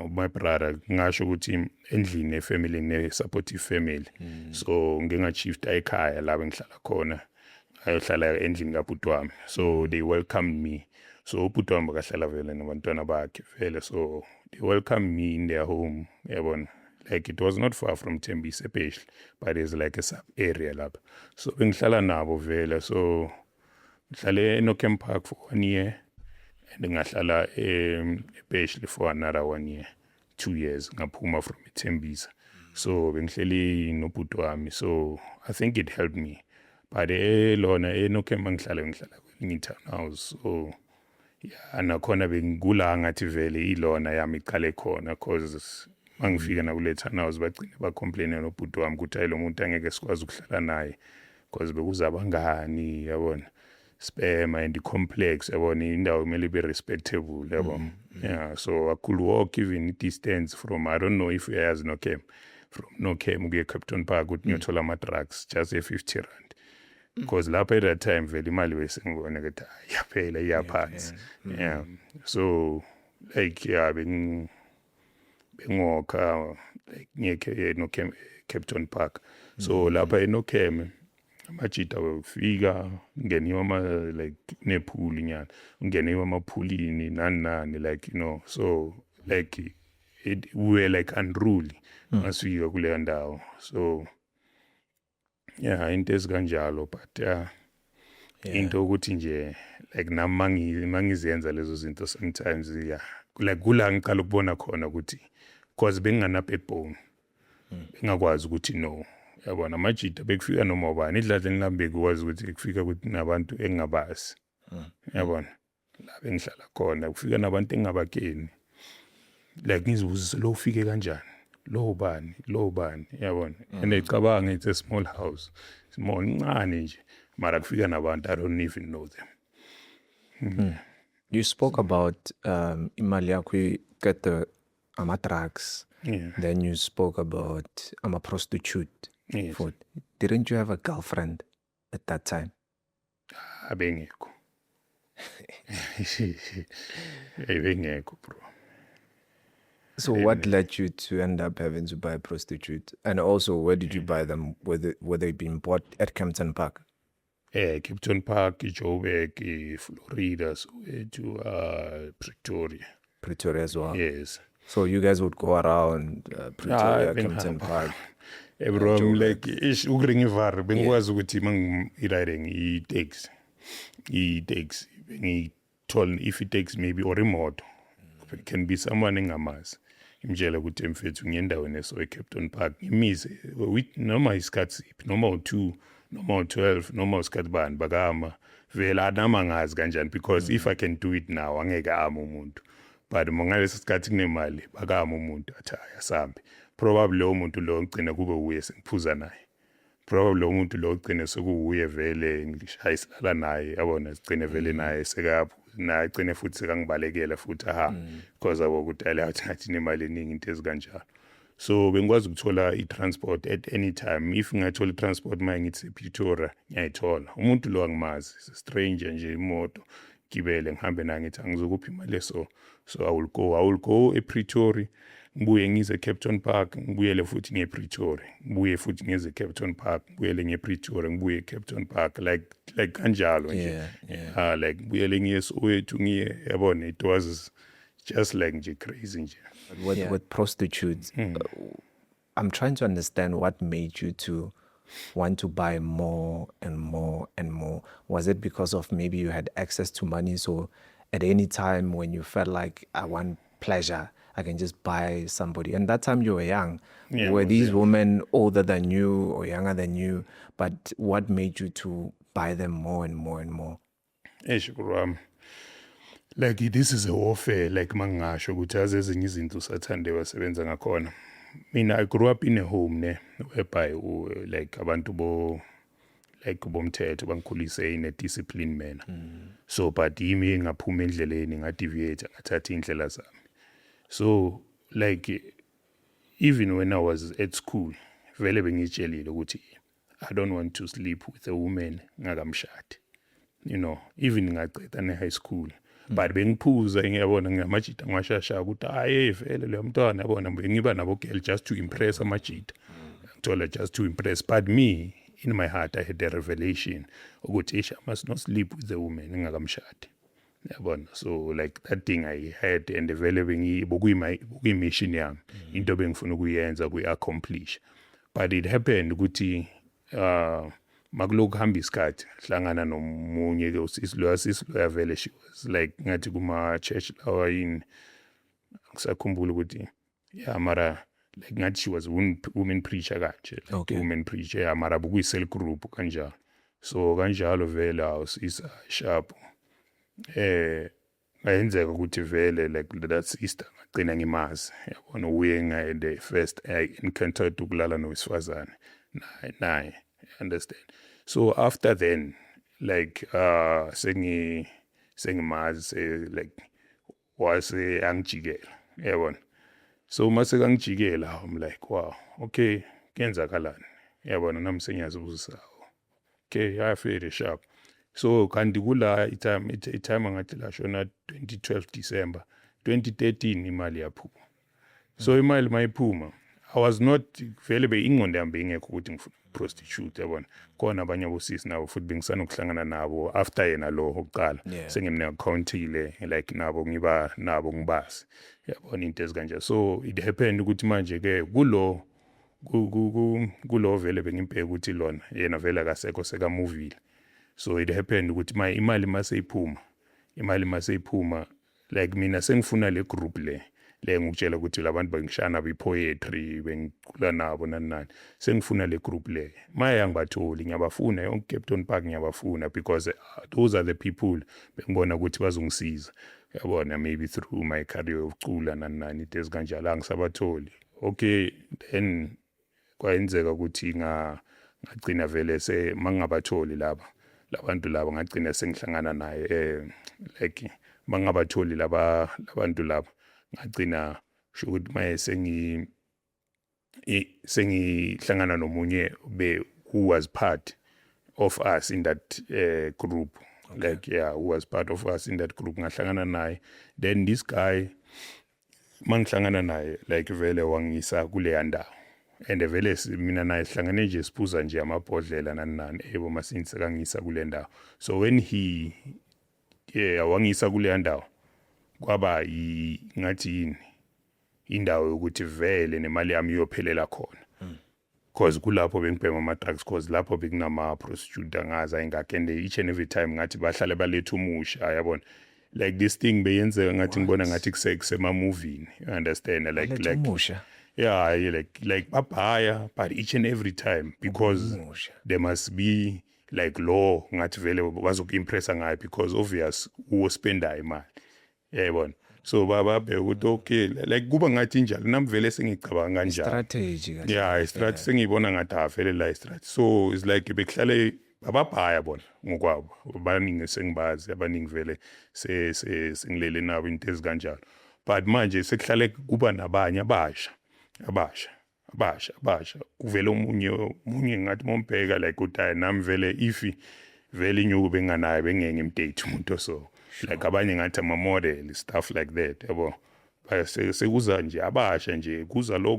my brother, ngasho ukuthi endlini family ne supportive family. So ngingachiefta ekhaya la bengihlala khona. Ayohlala endlini kabhuti wami. So they welcomed me. So ubhuti wami bakahlala vele nabantwana bakhe vele. So they welcomed me in their home. Yabona. Like it was not far from Tembisa especially, but there's like a sub area lapha. So bengihlala nabo vele. So ngihlale eNokem Park for 1 year and ngahlala ePeshli for another 1 year, 2 years ngaphuma from Tembisa. So bengihleli nobhuti wami. So I think it helped me. But lona eNokem ngihlala kwelinye townhouse. So yeah, nakhona bengigula ngathi vele ilona yami iqale khona cause mangifika nakule townhouse bagcine bacomplain nobhuti wami ukuthi ayilo muntu angeke sikwazi ukuhlala naye cause bekuzabangani yabona spam and complex yabona indawo kumele ibe respectable yabona. Yeah, so I could walk even distance from, I don't know if you guys Nokem, from Nokem ukuye Capton Park ukuthi ngiyothola ama drugs just a 50 rand. Because lapha at that time vele imali besengibona ukuthi yaphela iyaphansi. Yeah, so like yeah, bengokha like ngeke Nokem Capton Park. So lapha eNokem amajita wefika ngeniwa ama like nepool nyana ngeniwa amaphulini nani like so like we were like unruly masifika kule ndawo. So yeah, into ezikanjalo but into ukuthi nje like mangizenza lezo zinto sometimes yeah like kula ngiqala ukubona khona ukuthi because bengana backbone bengakwazi ukuthi no yabona amajita bekufika noma ubani idladla engilambe kwazi ukuthi kufika ukuthi nabantu engingabazi yabona la bengihlala khona kufika nabantu engingabakeni like ngizibuza lo ufike kanjani lo ubani yabona and ecabanga it's a small house small ncane nje mara kufika nabantu I don't even know them. You spoke about imali yakho get the drugs. Yeah. Then you spoke about I'm a prostitute. Yes. Didn't you have a girlfriend at that time? Abengekho. Abengekho, bro. So what led you to end up having to buy a prostitute? And also, where did you buy them? Were they being bought at Kempton Park? Yeah, Kempton Park, Joburg, Florida, so to Pretoria. Pretoria as well? Yes. So you guys would go around Pretoria, Kempton Park? Bro, like, ukuringa ivar, bengikwazi ukuthi mangiraying i-taxi. Bengithola if it takes maybe or imoto. It can be someone engamazi. Imtshela ukuthi mfethu ngiyendaweni eso eCapton Park. Imize noma isikhathi siphi, noma u2, noma u12, noma usikhathi bani bakama. Vele anama ngazi kanjani because if I can do it now angeke ama umuntu. But mangalesi sikhathi kunemali bakama umuntu athi ayasambe. Probably lo muntu lo ngicina kube uye sengiphuza naye. Probably lo muntu lo ngicina sekuuye vele ngishayisala naye yabona sigcine vele naye sekaphu naye igcine futhi sekangibalekela futhi because abo ukuthi alathi ngathi nemali eningi into ezikanjalo. So bengikwazi ukuthola i-transport at any time. If ngathola i-transport manje ngithi Pretoria ngiyayithola. Umuntu lo angimazi, stranger nje imoto gibele ngihambe naye ngithi angizokuphi imali so I will go ePretoria. Ngibuye ngize Capton Park, ngibuyele futhi ngePretoria. Ngibuye futhi ngize Capton Park, ngibuyele ngePretoria, ngibuye Capton Park like kanjalo nje. Yeah. Like ngibuyele ngiyeSoweto ngiye yabona it was just like nje crazy nje. With prostitutes, I'm trying to understand what made you to want to buy more and more and more. Was it because of maybe you had access to money, so at any time when you felt like I want pleasure, I can just buy somebody. And that time you were young. Yeah, Were was these young. women older than you or younger than you? But what made you to buy them more and more and more? Like this is a warfare, like mangasho ukuthi azezinye izinto sathande wasebenza ngakhona. Mina I grew up in a home whereby like abantu bomthetho bangikhulise in a disciplined manner. So but yimi ngaphuma endleleni ngadeviate ngathatha indlela zami. So like even when I was at school, vele bengitshelile ukuthi I don't want to sleep with a woman ngakamshadi. You know, even ngaqeda ne-high school. But bengiphuza ngiyabona ngamajita ngwashasha ukuthi hayi vele lo mntwana yabona bengiba nabo girl just to impress amajita. Ngithola just to impress. But me, in my heart, I had a revelation ukuthi I must not sleep with a woman ngakamshadi. Yabona, so like that thing I had and vele bekuyi-mission yami into bengifuna ukuyenza kuyi-accomplish. But it happened ukuthi makulokhu kuhamba isikhathi hlangana nomunye ke usisiloya vele she was like ngathi kuma-church lawa yini ngisakhumbula ukuthi yeah mara like ngathi she was woman preacher kanje like Okay. woman preacher yeah mara bukuyi-cell group kanjalo so kanjalo vele awusisa sharp ngayenzeka ukuthi vele like that sister ngagcina ngimazi yabona uye the first I encountered ukulala nowesifazane naye understand. So after then, like sengimazi like wase angijikela yabona. So mase kangijikela I'm like wow okay kuyenzakalani yabona nami sengiyazibuza okay I feel sharp. So kanti kula itime ngathi la shona 2012 December 2013 imali yaphuma. So imali mayiphuma I was not vele ingqondo yami ingekho ukuthi ngifuna prostitute yabona khona abanye abosisi nabo futhi bengisanokuhlangana nabo after yena lo oqala sengimne-accountile like nabo ngiba nabo ngibazi yabona into ezikanje. So it happened ukuthi manje ke kulo vele bengimbheka ukuthi lona yena vele akasekho sekamuvile. So it happened ukuthi imali maseyiphuma like mina sengifuna le group le ngikutshela ukuthi labantu bengishana bi-poetry bengicula nabo nani sengifuna le group le maya yangibatholi ngiyabafuna yonke Captain Park ngiyabafuna because those are the people bengibona ukuthi bazongisiza yabona maybe through my career yokucula nani into ezikanjalo angisabatholi. Okay then kwayenzeka ukuthi ngagcina vele mangabatholi labantu laba ngagcina sengihlangana naye like mangabatholi labantu laba ngagcina sho ukuthi maye sengihlangana nomunye who was part of us in that group. Okay. Like yeah who was part of us in that group ngahlangana naye then this guy mangihlangana naye like vele wangisa kule ndawo and vele mina naye sihlangane nje siphuza nje amabhodlela nani ebo masinse kangisa kule ndawo. So when he wangisa kule ndawo kwaba ngathi yini indawo yokuthi vele nemali yami iyophelela khona because kulapho bengibhema ama-drugs because lapho bekunama-prostitute angazi ayingakho and each and every time ngathi bahlale baletha umusha yabona like this thing beyenzeka ngathi ngibona ngathi kusema-movini you understand like umusha. Yeah, like papaya, but each and every time because there must be like law ngathi vele bazoku-impressa ngayo because obvious uspenda imali yayibona. So babe ukuthi okay like kuba ngathi njalo nami vele sengicabanga kanjalo Strategy. strategy sengiyibona ngathi vele la strategy. So it's like bekuhlale ababhaya bona ngokwabo abaningi sengibazi abaningi vele sengilele nabo into ezikanjalo but manje sekuhlale kuba nabanye abasha kuvela omunye ngathi mombheka like uthi nami vele ifi vele inyuku benganayo bengeke imdate umuntu so like abanye ngathi ama-model stuff like that yabo sekuza nje abasha nje kuza lo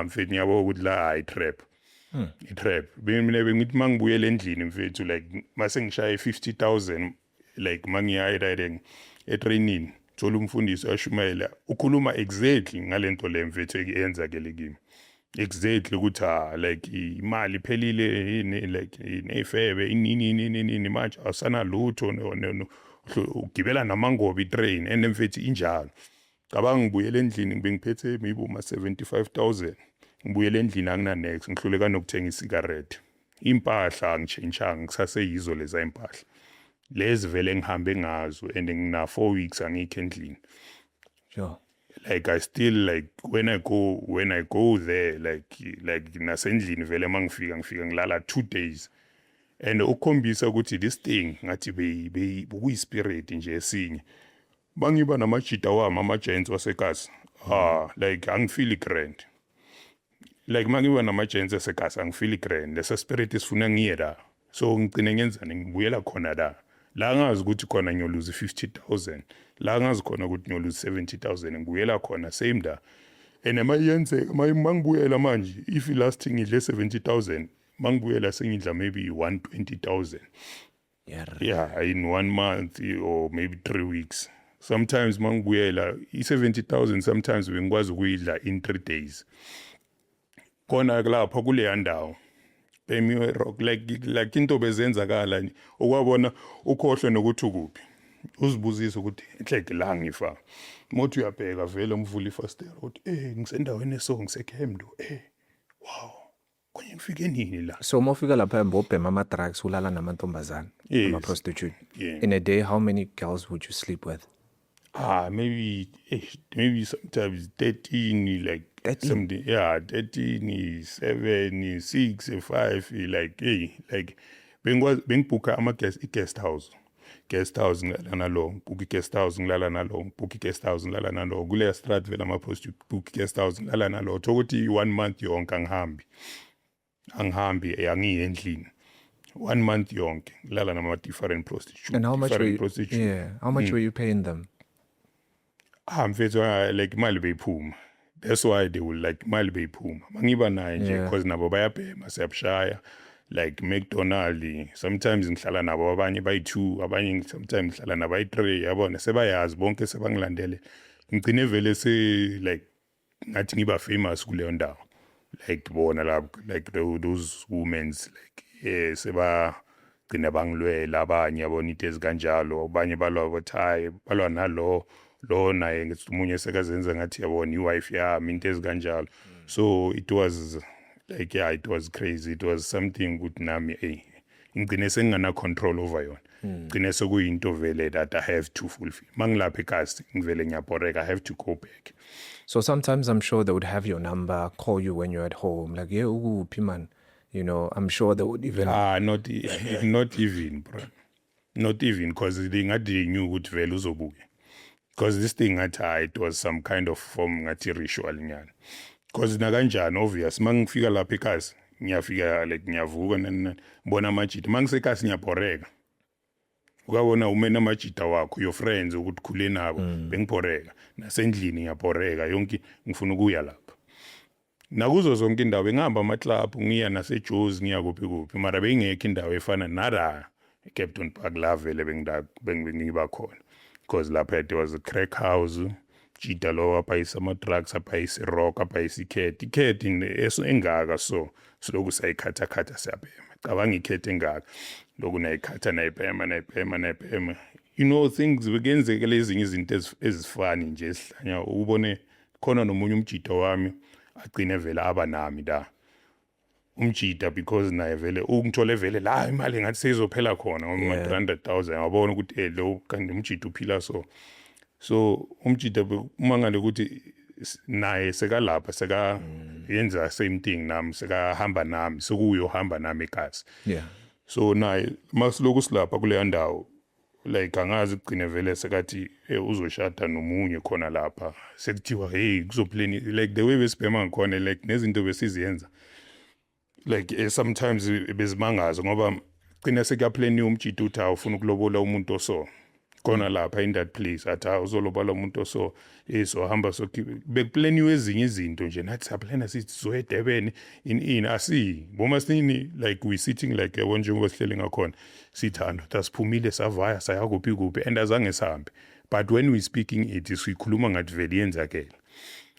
mfethu ngiyabo ukuthi la i-trap i-trap mina bengithi mangibuyela endlini mfethu like mase ngishaya 50,000 like mangiya etraining thola umfundisi washumayela ukhuluma exactly ngalento le mfethu eyenzakele kimi exactly ukuthi like imali phelile yini like nefebe inini manje asana lutho ugibela namangobi train and mfethu injalo cabanga ngibuyele endlini ngibengiphethe maybe uma 75,000 ngibuyele endlini angina next ngihluleka nokuthenga isigarette impahla angichangeanga ngisaseyizo leza impahla lezi vele ngihambe ngazo and ngina 4 weeks angikho endlini Sure. like I still like when I go there like nasendlini vele mangifika ngilala 2 days and ukhombisa ukuthi this thing ngathi bukuyispirit nje esinye bangiba namajita wami ama-giants wasekasi like angifili grand like mangiba nama-giants asekasi angifili grand lesa spirit isifuna ngiye la so ngigcine ngenzani ngibuyela khona la ngazi ukuthi khona ngiyoluza 50,000 la ngazi khona ukuthi ngiyoluza 70,000 ngibuyela khona same da and mayenzeka mangibuyela manje if last ngidle 70,000 mangibuyela sengidla maybe 120,000 yeah in 1 month or maybe 3 weeks sometimes mangibuyela i-70,000 sometimes bengikwazi ukuyidla in 3 days khona lapha kule ndawo Bemiwe rock like into bezenzakala okwabona ukhohlwe nokuthi ukuphi uzibuzisa ukuthi enhleke la ngifa mothi uyabheka vele umvula ifastela ukuthi ngisendaweni eso ngisekhemdo wow konye ngifike nini la So mofika lapha mbobhema ama-drugs ulala namantombazana ama-prostitute in a day how many girls would you sleep with? Maybe sometimes 13 like 13? something 13 7 6 5 like bengibhuka guest house ngilala nalo book guest house ngilala nalo book guest house ngilala nalo kule strat vela ama-post book guest house ngilala nalo ukuthi 1 month yonke angihambi angiye endlini 1 month yonke ngilala nama-different prostitutes. And how much were you paying them? Mfethu like imali beyiphuma that's why they will like imali beyiphuma mangiba naye nje because nabo bayabhema siyabushaya like McDonald sometimes ngihlala nabo abanye bayi2 abanye sometimes ngihlala nabo bayi3 yabona sebayazi bonke sebangilandele ngigcine vele se like ngathi ngiba famous kuleyo ndawo like bona lapho like those women's like seba gcina bangilwela abanye yabona into ezikanjalo abanye balwa bothayi balwa nalo lo naye ngithi umunye sekazenza ngathi yabona iwife yami into ezikanjalo so it was like it was crazy it was something ukuthi nami ngigcine sengingana control over yona ngigcine sekuyinto vele that I have to fulfill mangilapha ekhasi ngivele ngiyabhoreka I have to go back. So sometimes I'm sure they would have your number, call you when you're at home like ukuphi man, you know, I'm sure they would even not even bro, not even because they ngathi knew ukuthi vele uzobuya. Because this thing it was some kind of form ngathi ritual nyana. Because nakanjani obvious mangifika lapha ekhasi ngiyafika like ngiyavuka ngibona amajita mangisekhasi ngiyabhoreka. Ukabona umena amajita wakho your friends ukuthi khule nabo bengibhoreka nasendlini ngiyabhoreka yonke ngifuna ukuya lapha. Nakuzo zonke indawo ngihamba ama-club ngiya naseJozi ngiya kuphi mara bengekho indawo efana nala eCapton Park la vele bengiba khona. Because lapha there was a crack house jita lo apayisa ama-drugs apayisa rock apayisa ikhethi engaka so siloku sayikhatha siyabhema cabanga ikhethi engaka loku nayikhatha nayibhema you know things bekenzeka lezinye izinto ezifani nje esihlanya ubone khona nomunye umjita wami agcine vele aba nami la umjita because naye vele ungithole vele la imali ngathi seyizophela khona ngoma 300,000 wabona ukuthi lo kanti umjita uphila so umjita umangale ukuthi naye sekalapha seka yenza same thing nami sekahamba nami sekuyohamba nami ekhasi so naye masiloku silapha kule ndawo like angazi kugcine vele sekathi uzoshada nomunye khona lapha sekuthiwa kuzoplani like the way besibhema ngakhona like nezinto besiziyenza like sometimes bezimangaza ngoba gcina sekuyaplani umjita uthi awufuna ukulobola umuntu oso khona lapha in that place athi uzolobola umuntu oso so hamba so bekuplaniwe ezinye izinto nje nathi saplana sithi sizoya eDurban in asi boma sini like we sitting like njengoba sihleli ngakhona sithando tasiphumile savaya saya kuphi and azange sihambe but when we speaking it sikhuluma ngathi vele yenzakela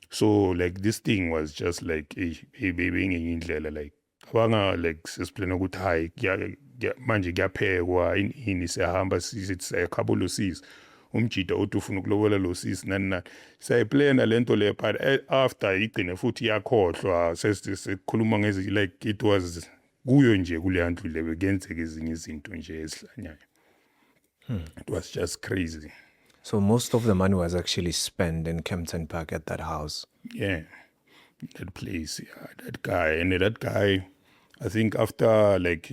so like this thing was just like baby ngenye indlela like abanga like sisiplana ukuthi hayi manje kuyaphekwa ini siyahamba sithi sayakhabula usisi umjida uthi ufuna ukulobola lo sisi nani sayiplana lento le but after igcine futhi yakhohlwa sesikhuluma ngezi like it was kuyo nje kule ndlu le bekenzeka ezinye izinto nje ezihlanyayo. It was just crazy. So most of the money was actually spent in Kempton Park at that house. Yeah, that place, yeah, that guy, I think after like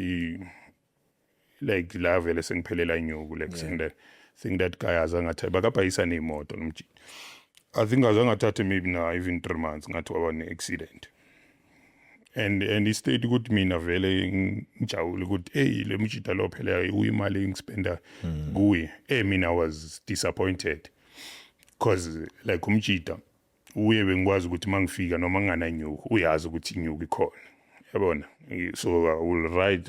la vele sengiphelela inyuku like saying that think that guy azangathatha bakabhayisa nemoto nomjini. I think azangathatha maybe now even 3 months ngathi waba ne-accident. And he stayed ukuthi mina vele ngijawule ukuthi hey le mjida lo phela uyimali engispenda kuye. Mina was disappointed because like umjida uye bengikwazi ukuthi mangifika noma ngana nyuku uyazi ukuthi inyuku ikhona. Yabona, so I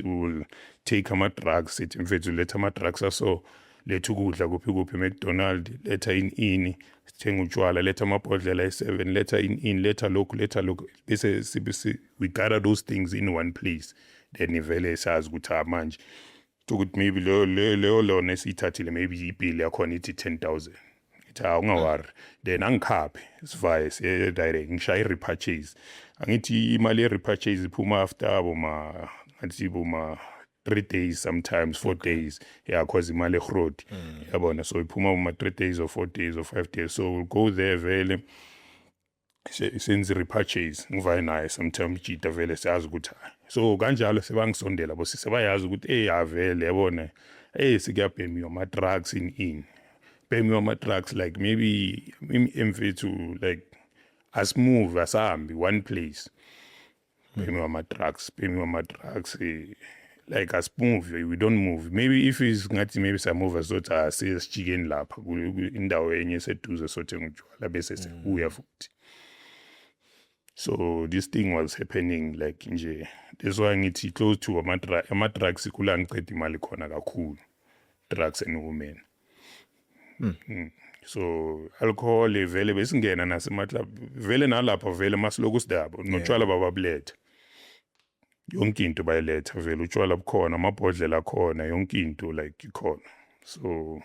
will take ama-drugs sithi mfethu letha ama-drugs aso letha ukudla kuphi McDonald letha in sithenga utshwala letha amabhodlela ay7 letha in letha lokhu bese we gather those things in one place then ivele sazi ukuthi manje ukuthi maybe leyo lona esiyithathile maybe ibill yakhona ithi 10,000 ithi ungawari then angikhaphe sivaye siye direct ngishaya i-repurchase angithi imali ye-repurchase iphuma after boma 3 days sometimes 4 days yeah cause imali egrodi yabona so iphuma boma 3 days or 4 days or 5 days so we'll go there vele senze repurchase ngivaye naye sometimes jita vele siyazi ukuthi so kanjalo sebangisondela bo sisebayazi ukuthi avele yabona sikuyabhemiwa ama-drugs in bhemiwa ama-drugs like maybe emfethu like asimove asahambi one place bhemiwa ama-drugs like asimove we don't move maybe if is ngathi maybe samove sothi asesijikeni lapha indawo enye eseduze sothenga utshwala bese sibuya futhi. So this thing was happening like nje that's why ngithi close to ama-drugs kula ngiceda imali khona kakhulu drugs and women. So alcohol vele besingena nasemaklub vele nalapha vele masiloku sidabo notshwala bababuletha yonke into bayiletha vele utshwala bukhona amabhodlela khona yonke into like ikhona. So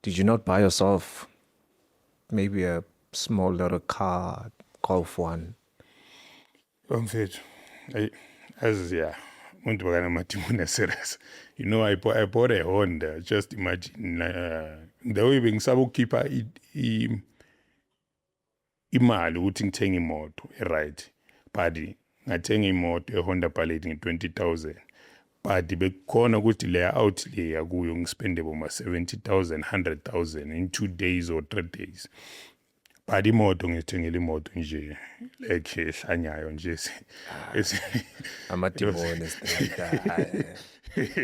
did you not buy yourself maybe a small little car, Golf one? Mfethu as yeah umuntu bakana matimune serious you know I bought a Honda just imagine the way bengisaba ukukhipha imali ukuthi ngithenga imoto right but ngathenga imoto eHonda Pilot nge-20,000 but bekukhona ukuthi le outlay akuyo ngispende boma 70,000 100,000 in 2 days or 3 days but imoto ngithengele imoto nje like ehlanyayo nje amadimoni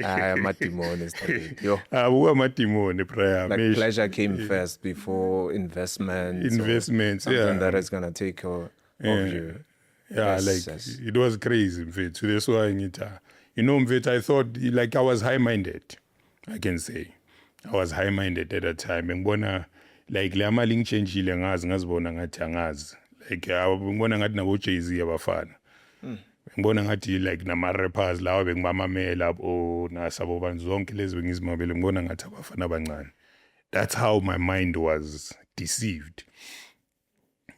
amadimoni yo amadimoni prayer like pleasure came first before investments something that is going to take care of you. Yeah, yes, like it was crazy mfethu that's why ngithi you know mfethu I thought like I was high-minded. I can say I was high-minded at that time ngibona like le mali ngichangeile ngazibona ngathi angazi like ngibona ngathi nabo Jay-Z abafana ngibona ngathi like nama rappers lawa bengibamamela nasabo bantu zonke lezi bengizimabele ngibona ngathi abafana abancane. That's how my mind was deceived.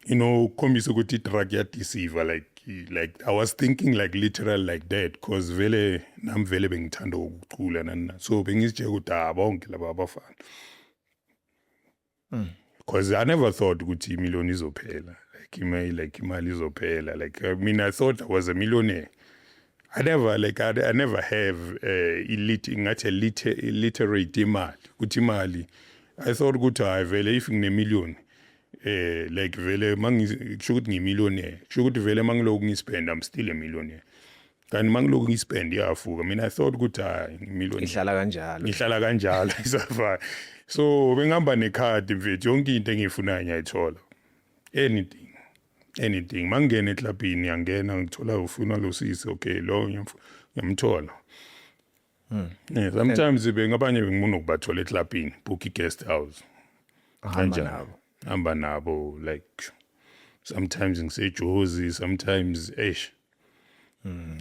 You know, khombisa ukuthi drug ya deceiver like I was thinking like literal like that because vele nami vele bengithanda ukucula nana so bengizitshela ukuthi bonke laba abafana because I never thought ukuthi imillion izophela like imali izophela like I mean I thought I was a millionaire. I never have illiterate imali ukuthi imali I thought ukuthi vele if ngine-million like vele mangisho ukuthi ngimillionaire kusho ukuthi vele mangiloku ngispend I'm still a millionaire kanti mangiloku ngispend iyafuka mina I thought ukuthi ngimillionaire ngihlala kanjalo isafana so bengihamba nekhadi mfethu yonke into engiyifunayo ngiyayithola anything mangena eklabini yangena ngithola ufuna lo sisi okay lo ngiyamthola. Sometimes ngabanye bengibona ukubathola eklabini book guest house hamba nabo like sometimes ngisejozi sometimes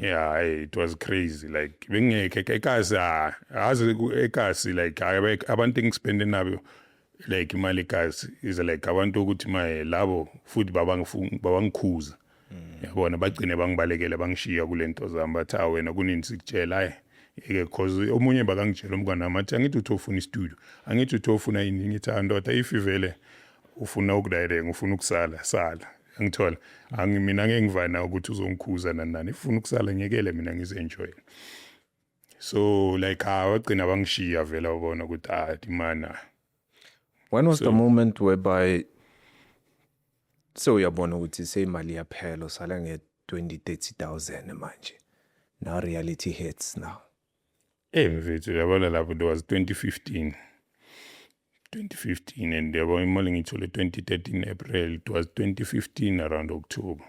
Yeah, it was crazy. Like bengekho ekasi azi ekasi like abantu engispende nabo like imali ekasi is like abantu ukuthi maye labo futhi babangikhuza. Yabona bagcine bangibalekela bangishiya kulento zami bathi wena kunini sikutshela hayi because omunye bakangitshela umngane wami athi angithi uthofuna istudio angithi uthofuna yini ngithi ndoda if vele ufuna ukudirect ufuna ukusala sala angithola mina ngeke ngivana ukuthi uzongikhuza nani ufuna ukusala ngiyekele mina ngizenjoy so like wagcina bangishiya vele wabona ukuthi mana. When was the moment whereby so uyabona ukuthi seyimali yaphela usala nge-20,000-30,000 manje now reality hits now? Mfethu yabona lapho it was 2015 and yabona imali ngithole 2013 April it was 2015 around October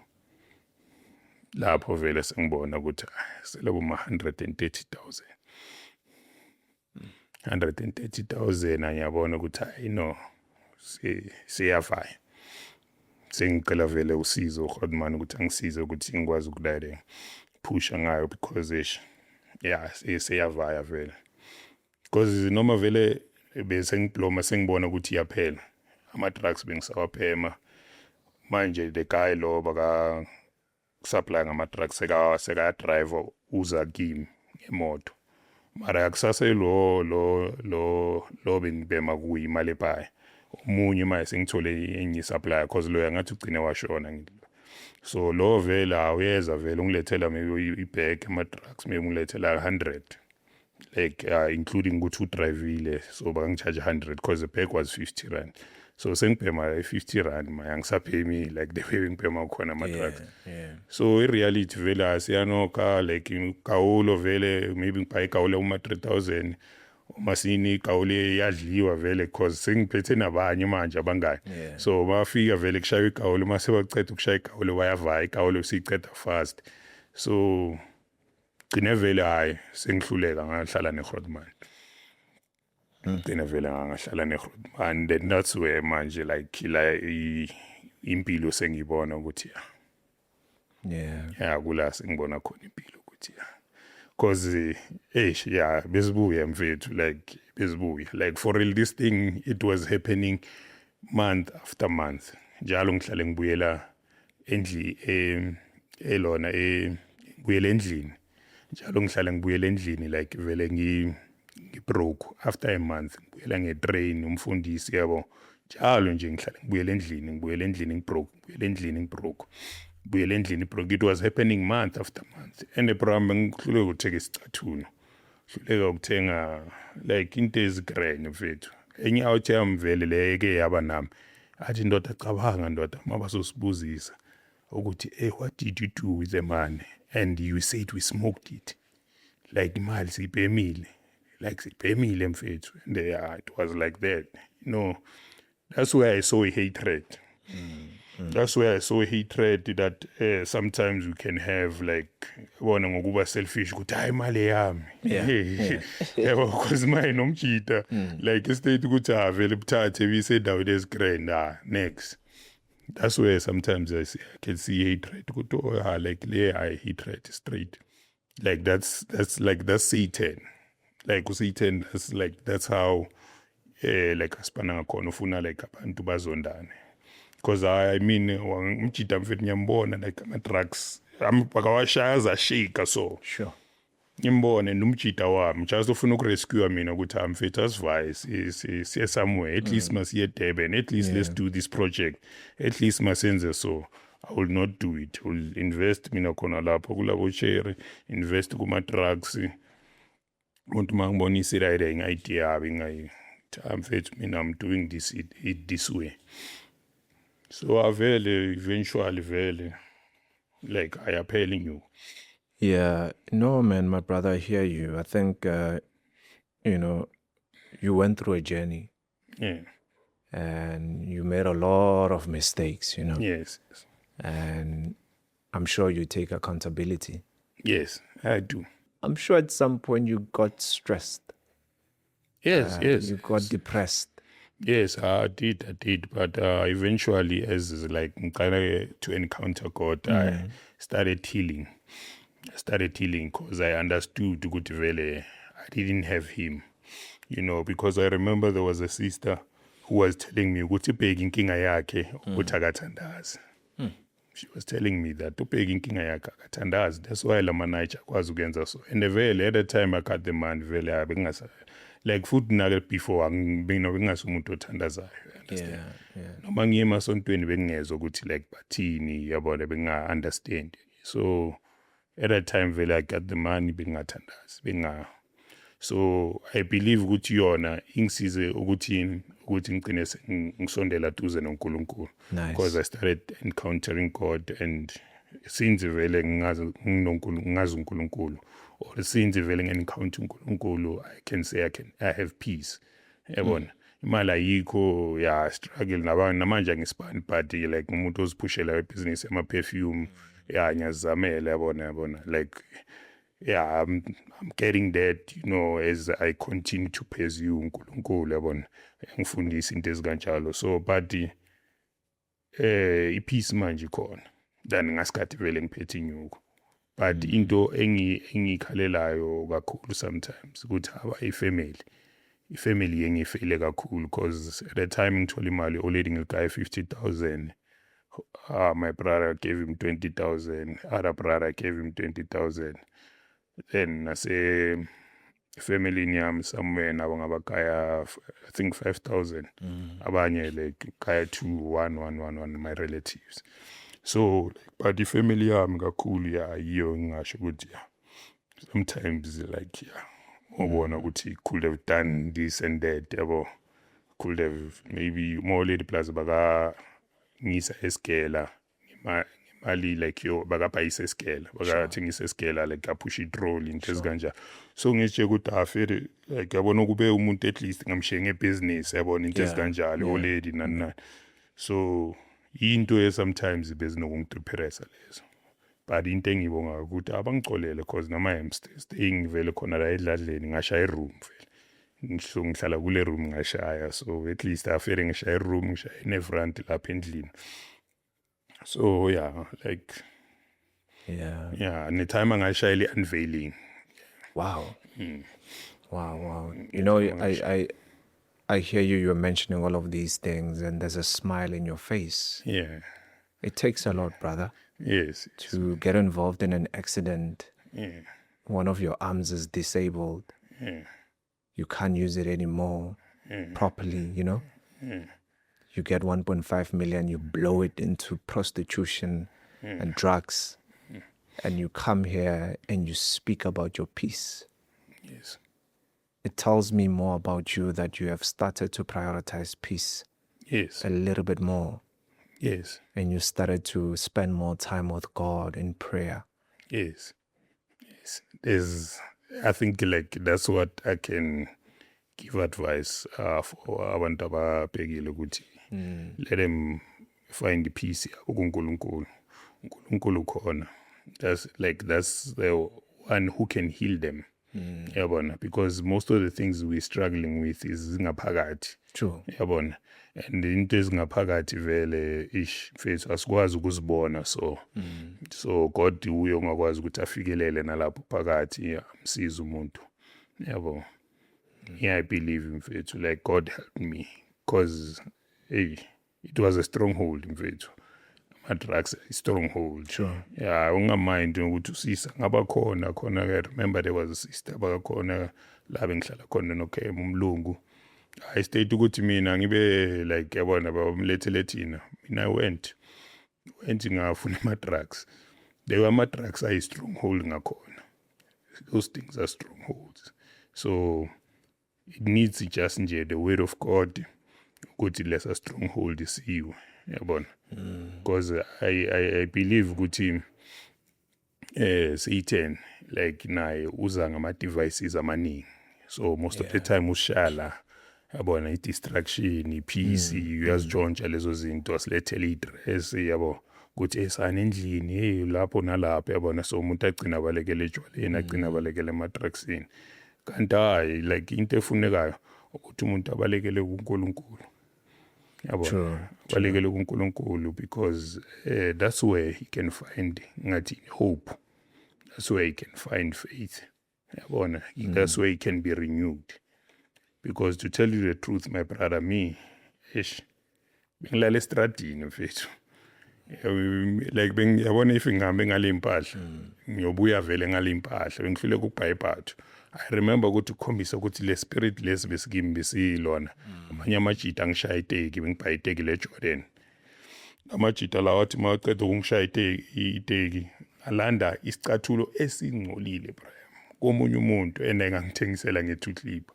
lapho vele sengibona ukuthi selabo ma 130,000 ayabona ukuthi no siyafaya sengicela vele usizo uGodman ukuthi angisize ukuthi ngikwazi ukudirect pusha ngayo because siyavaya vele because noma vele bese ngidiploma sengibona ukuthi iyaphela ama-drugs bengisawaphema manje the guy lo baka supply ngama-drugs seka driver uza kimi ngemoto mara yakusase lo bengibema kuyi imali ephaya omunye manje sengithole enye supply because lo yangathi ugcine washona ngidlo so lo vela uyeza vele ungilethela maybe ibag ama-drugs maybe ungilethela 100 like including ukuthi udrivile so bangicharge 100 because the bag was 50 rand so sengipema 50 rand manje angisaphemi like the way ngipema khona ama-drugs so i-reality vele asiyanoka like igawulo vele maybe ngipha igawulo uma 3,000 masini igawulo yadliwa vele because sengiphethe nabanye manje abangani so bafika vele kushaya igawulo mase baceda ukushaya igawulo bayavaya igawulo siyiceda fast so gcine vele hayi sengihluleka ngahlala neGrootman gcine vele ngahlala neGrootman and that's where manje like la impilo sengibona ukuthi kula sengibona khona impilo ukuthi because besibuya mfethu like besibuya like for real this thing it was happening month after month njalo ngihlale ngibuyela endli elona ngibuyela endlini njalo ngihlala ngibuyela endlini like vele ngibroke after a month ngibuyela ngetrain umfundisi yabo njalo nje ngihlala ngibuyela endlini ngibroke it was happening month after month and the problem ngihluleka ukuthenga isicathuno hluleka ukuthenga like into ezigrand mfethu enye out yami vele leke yaba nami athi ndoda cabanga ndoda mabasosibuzisa ukuthi what did you do with the money and you said we smoked it like imali siyipemile mfethu and it was like that that's where I saw hatred. That's where I saw hatred that sometimes we can have like bona ngokuba selfish ukuthi hayi imali yami because mine nomjita like state ukuthi vele buthathe bisendaweni ezigrand next. That's where sometimes I can see hatred ukuthi like I hatred straight like that's Satan like Satan that's how like asipana ngakhona ufuna like abantu bazondane. Because I mean umjita mfethu ngiyambona like ama-drugs bakawashaya zashika so sure ngimbone nomjita wami just ufuna ukurescue mina ukuthi mfethu asivaye siye somewhere at least masiye eDurban at least let's do this project at least masenze so I will not do it. I will invest mina khona lapho kulabo cherry invest kuma-drugs umuntu mangibona isirayide nge-idea yabi mfethu mina I'm doing this way. So eventually vele like I appealing you. Yeah, no man, my brother, I hear you. I think you went through a journey. Yeah. And you made a lot of mistakes, Yes. And I'm sure you take accountability. Yes, I do. I'm sure at some point you got stressed. Yes. You got depressed. Yes, I did. But eventually, as like to encounter God, I started healing. I started healing because I understood ukuthi vele I didn't have him, you know, because I remember there was a sister who was telling me ukuthi ubheka inkinga yakhe ukuthi akathandazi. She was telling me that ubheka inkinga yakhe akathandazi, that's why lamanayicha akwazi ukuyenza so. And vele at the time I cut the man vele abengasa like futhi nake before bengasumuntu othandazayo, understand. Noma ngiye emasontweni bengingezwe ukuthi like bathini yabona benga understand. So at that time vele I got the money bengathandazi so I believe ukuthi yona ingisize ukuthi ngigcine ngisondela duze noNkulunkulu, because I started encountering God, and since vele ngazi uNkulunkulu, or since vele ngencounter uNkulunkulu, I can say I have peace. Yabona imali ayikho, ya struggle namanje ngisipani, but like umuntu oziphushela business ema perfume, ya ngiyazamela yabona like yeah, I'm getting that, you know, as I continue to pursue uNkulunkulu yabona, ngifundisa into ezikanjalo. So but ipeace manje khona than ngasikhathi vele ngiphethe inyuko, but into engikhalelayo kakhulu sometimes ukuthi ifamily yengifile kakhulu, because at the time ngithola imali already ngilikaye 50,000. My brother gave him 20,000, other brother gave him 20,000. Then I say family yami somewhere nabo ngabakaya I think 5,000. Abanye like kaya 1 my relatives. So like, but the family yami kakhulu yiyo ngisho ukuthi sometimes like ubona ukuthi could have done this and that yabo, could have maybe more lady plus baka ngisa esgela imali like yo bakabhayisa esgela bakathengisa esgela like apusha itrol into ezikanja. So ngisho ukuthi afere like yabona kube umuntu at least ngamshiye ngebusiness yabona into ezikanjalo already nani. So into sometimes bezinokungiprepare lezo, but into engibonga ukuthi abangicolele because nama I'm staying vele khona la edladleni ngashaya iroom vele ngihlala kule room ngashaya, so at least afere ngishaya iroom ngishaya nefront lapha endlini. So yeah, like and the time angashayela unveiling. Wow. Wow. You know, I hear you're mentioning all of these things, and there's a smile in your face. Yeah. It takes a lot, brother. Yes. To get involved in an accident. Yeah. One of your arms is disabled. Yeah. You can't use it anymore properly, you know? You get 1.5 million, you blow it into prostitution and drugs. And you come here and you speak about your peace. Yes. It tells me more about you that you have started to prioritize peace. Yes. A little bit more. Yes. And you started to spend more time with God in prayer. Yes. I think like that's what I can give advice for abantu ababhekile ukuthi let them find the peace kuNkulunkulu. uNkulunkulu khona. That's the one who can heal them. Yabona, because most of the things we're struggling with is ngaphakathi. True. Yabona. And into ezingaphakathi vele mfethu asikwazi ukuzibona, so God uye ongakwazi ukuthi afikelele nalapho phakathi amsize umuntu. Yabo. I believe mfethu, like God helped me, because it was a stronghold mfethu. Drugs a stronghold. Sure. Yeah, ungamind ukuthi usisa ngabakhona khona. I remember there was a sister abakhona la bengihlala khona noKhem umlungu. I stayed ukuthi mina ngibe like yabona bamlethele thina. Mina went ngafuna ama-drugs. There were ama-drugs are stronghold ngakhona. Those things are strongholds. So it needs just nje the word of God ukuthi lesa stronghold isiwe. Yabona. Because I believe ukuthi Satan like naye uza ngama devices amaningi. So most of the time ushala yabona i-distraction, i-PC, uyazijonsha lezo zinto, asilethele i-dress yabo ukuthi esana endlini lapho nalapho yabona. So umuntu agcina balekele ejwaleni, agcina balekele ema-drugsini. Kanti hayi like into efunekayo ukuthi umuntu abalekele kuNkulunkulu. True. Balekele kuNkulunkulu, because that's where he can find ngathi hope. That's where he can find faith. Yabona? That's where he can be renewed. Because to tell you the truth, my brother, me, bengilala estradini mfethu. Like yabona if ngihambe ngale impahla ngiyobuya vele ngale impahla bengifile ukubhayibhathu. I remember ukuthi ukhombisa ukuthi le spirit lesi besikimi besilona amanye amajita angishaya iteki bengibhaye iteki le Jordan. Amajita lawa athi mawaqeda ukungishaya iteki alanda isicathulo esingcolile bro. Komunye umuntu engangithengisela nge2 clip.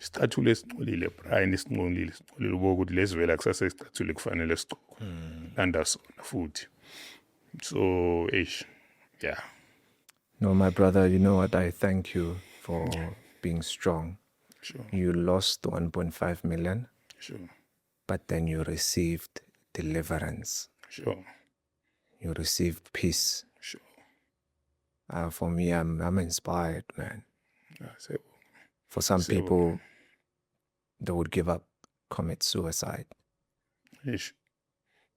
Isicathulo esingcolile Brian esingcolile ukuthi lesivela kusase isicathulo kufanele sigqoko. Landa sona futhi. So yeah. No, my brother, you know what? I thank you for being strong. Sure. You lost 1.5 million, Sure. but then you received deliverance. Sure. You received peace. Sure. For me, I'm inspired, man. So, For some people, they would give up, commit suicide.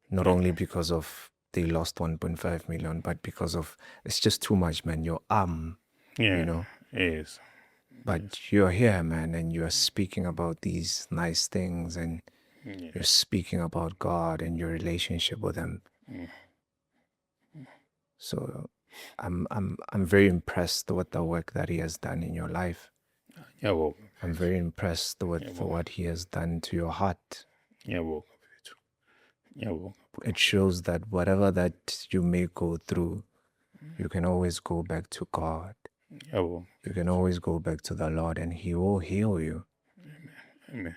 Not only because of they lost 1.5 million, but because of it's just too much, man. Your arm, you know. Yes. But you're here, man, and you're speaking about these nice things, and you're speaking about God and your relationship with Him. So, I'm very impressed with the work that He has done in your life. Yeah, well. I'm very impressed with what He has done to your heart. Yeah, well. Yeah, well. It shows that whatever that you may go through, you can always go back to God. Yeah, well. You can always go back to the Lord, and He will heal you. Amen.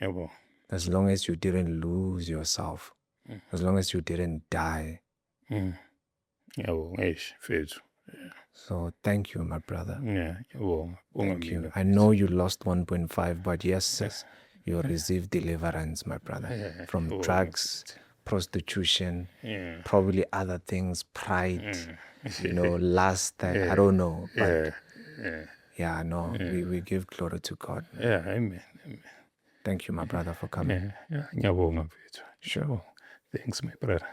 Yeah, well. As long as you didn't lose yourself, as long as you didn't die. Yeah, well. Faith. So thank you, my brother. Yeah, well. Thank you. I know you lost 1.5, but yes, sis, you received deliverance, my brother, from drugs, prostitution, probably other things, pride, lust. I don't know. But no, we give glory to God. Yeah, amen. Thank you, my brother, for coming. Yeah, Sure. Thanks, my brother.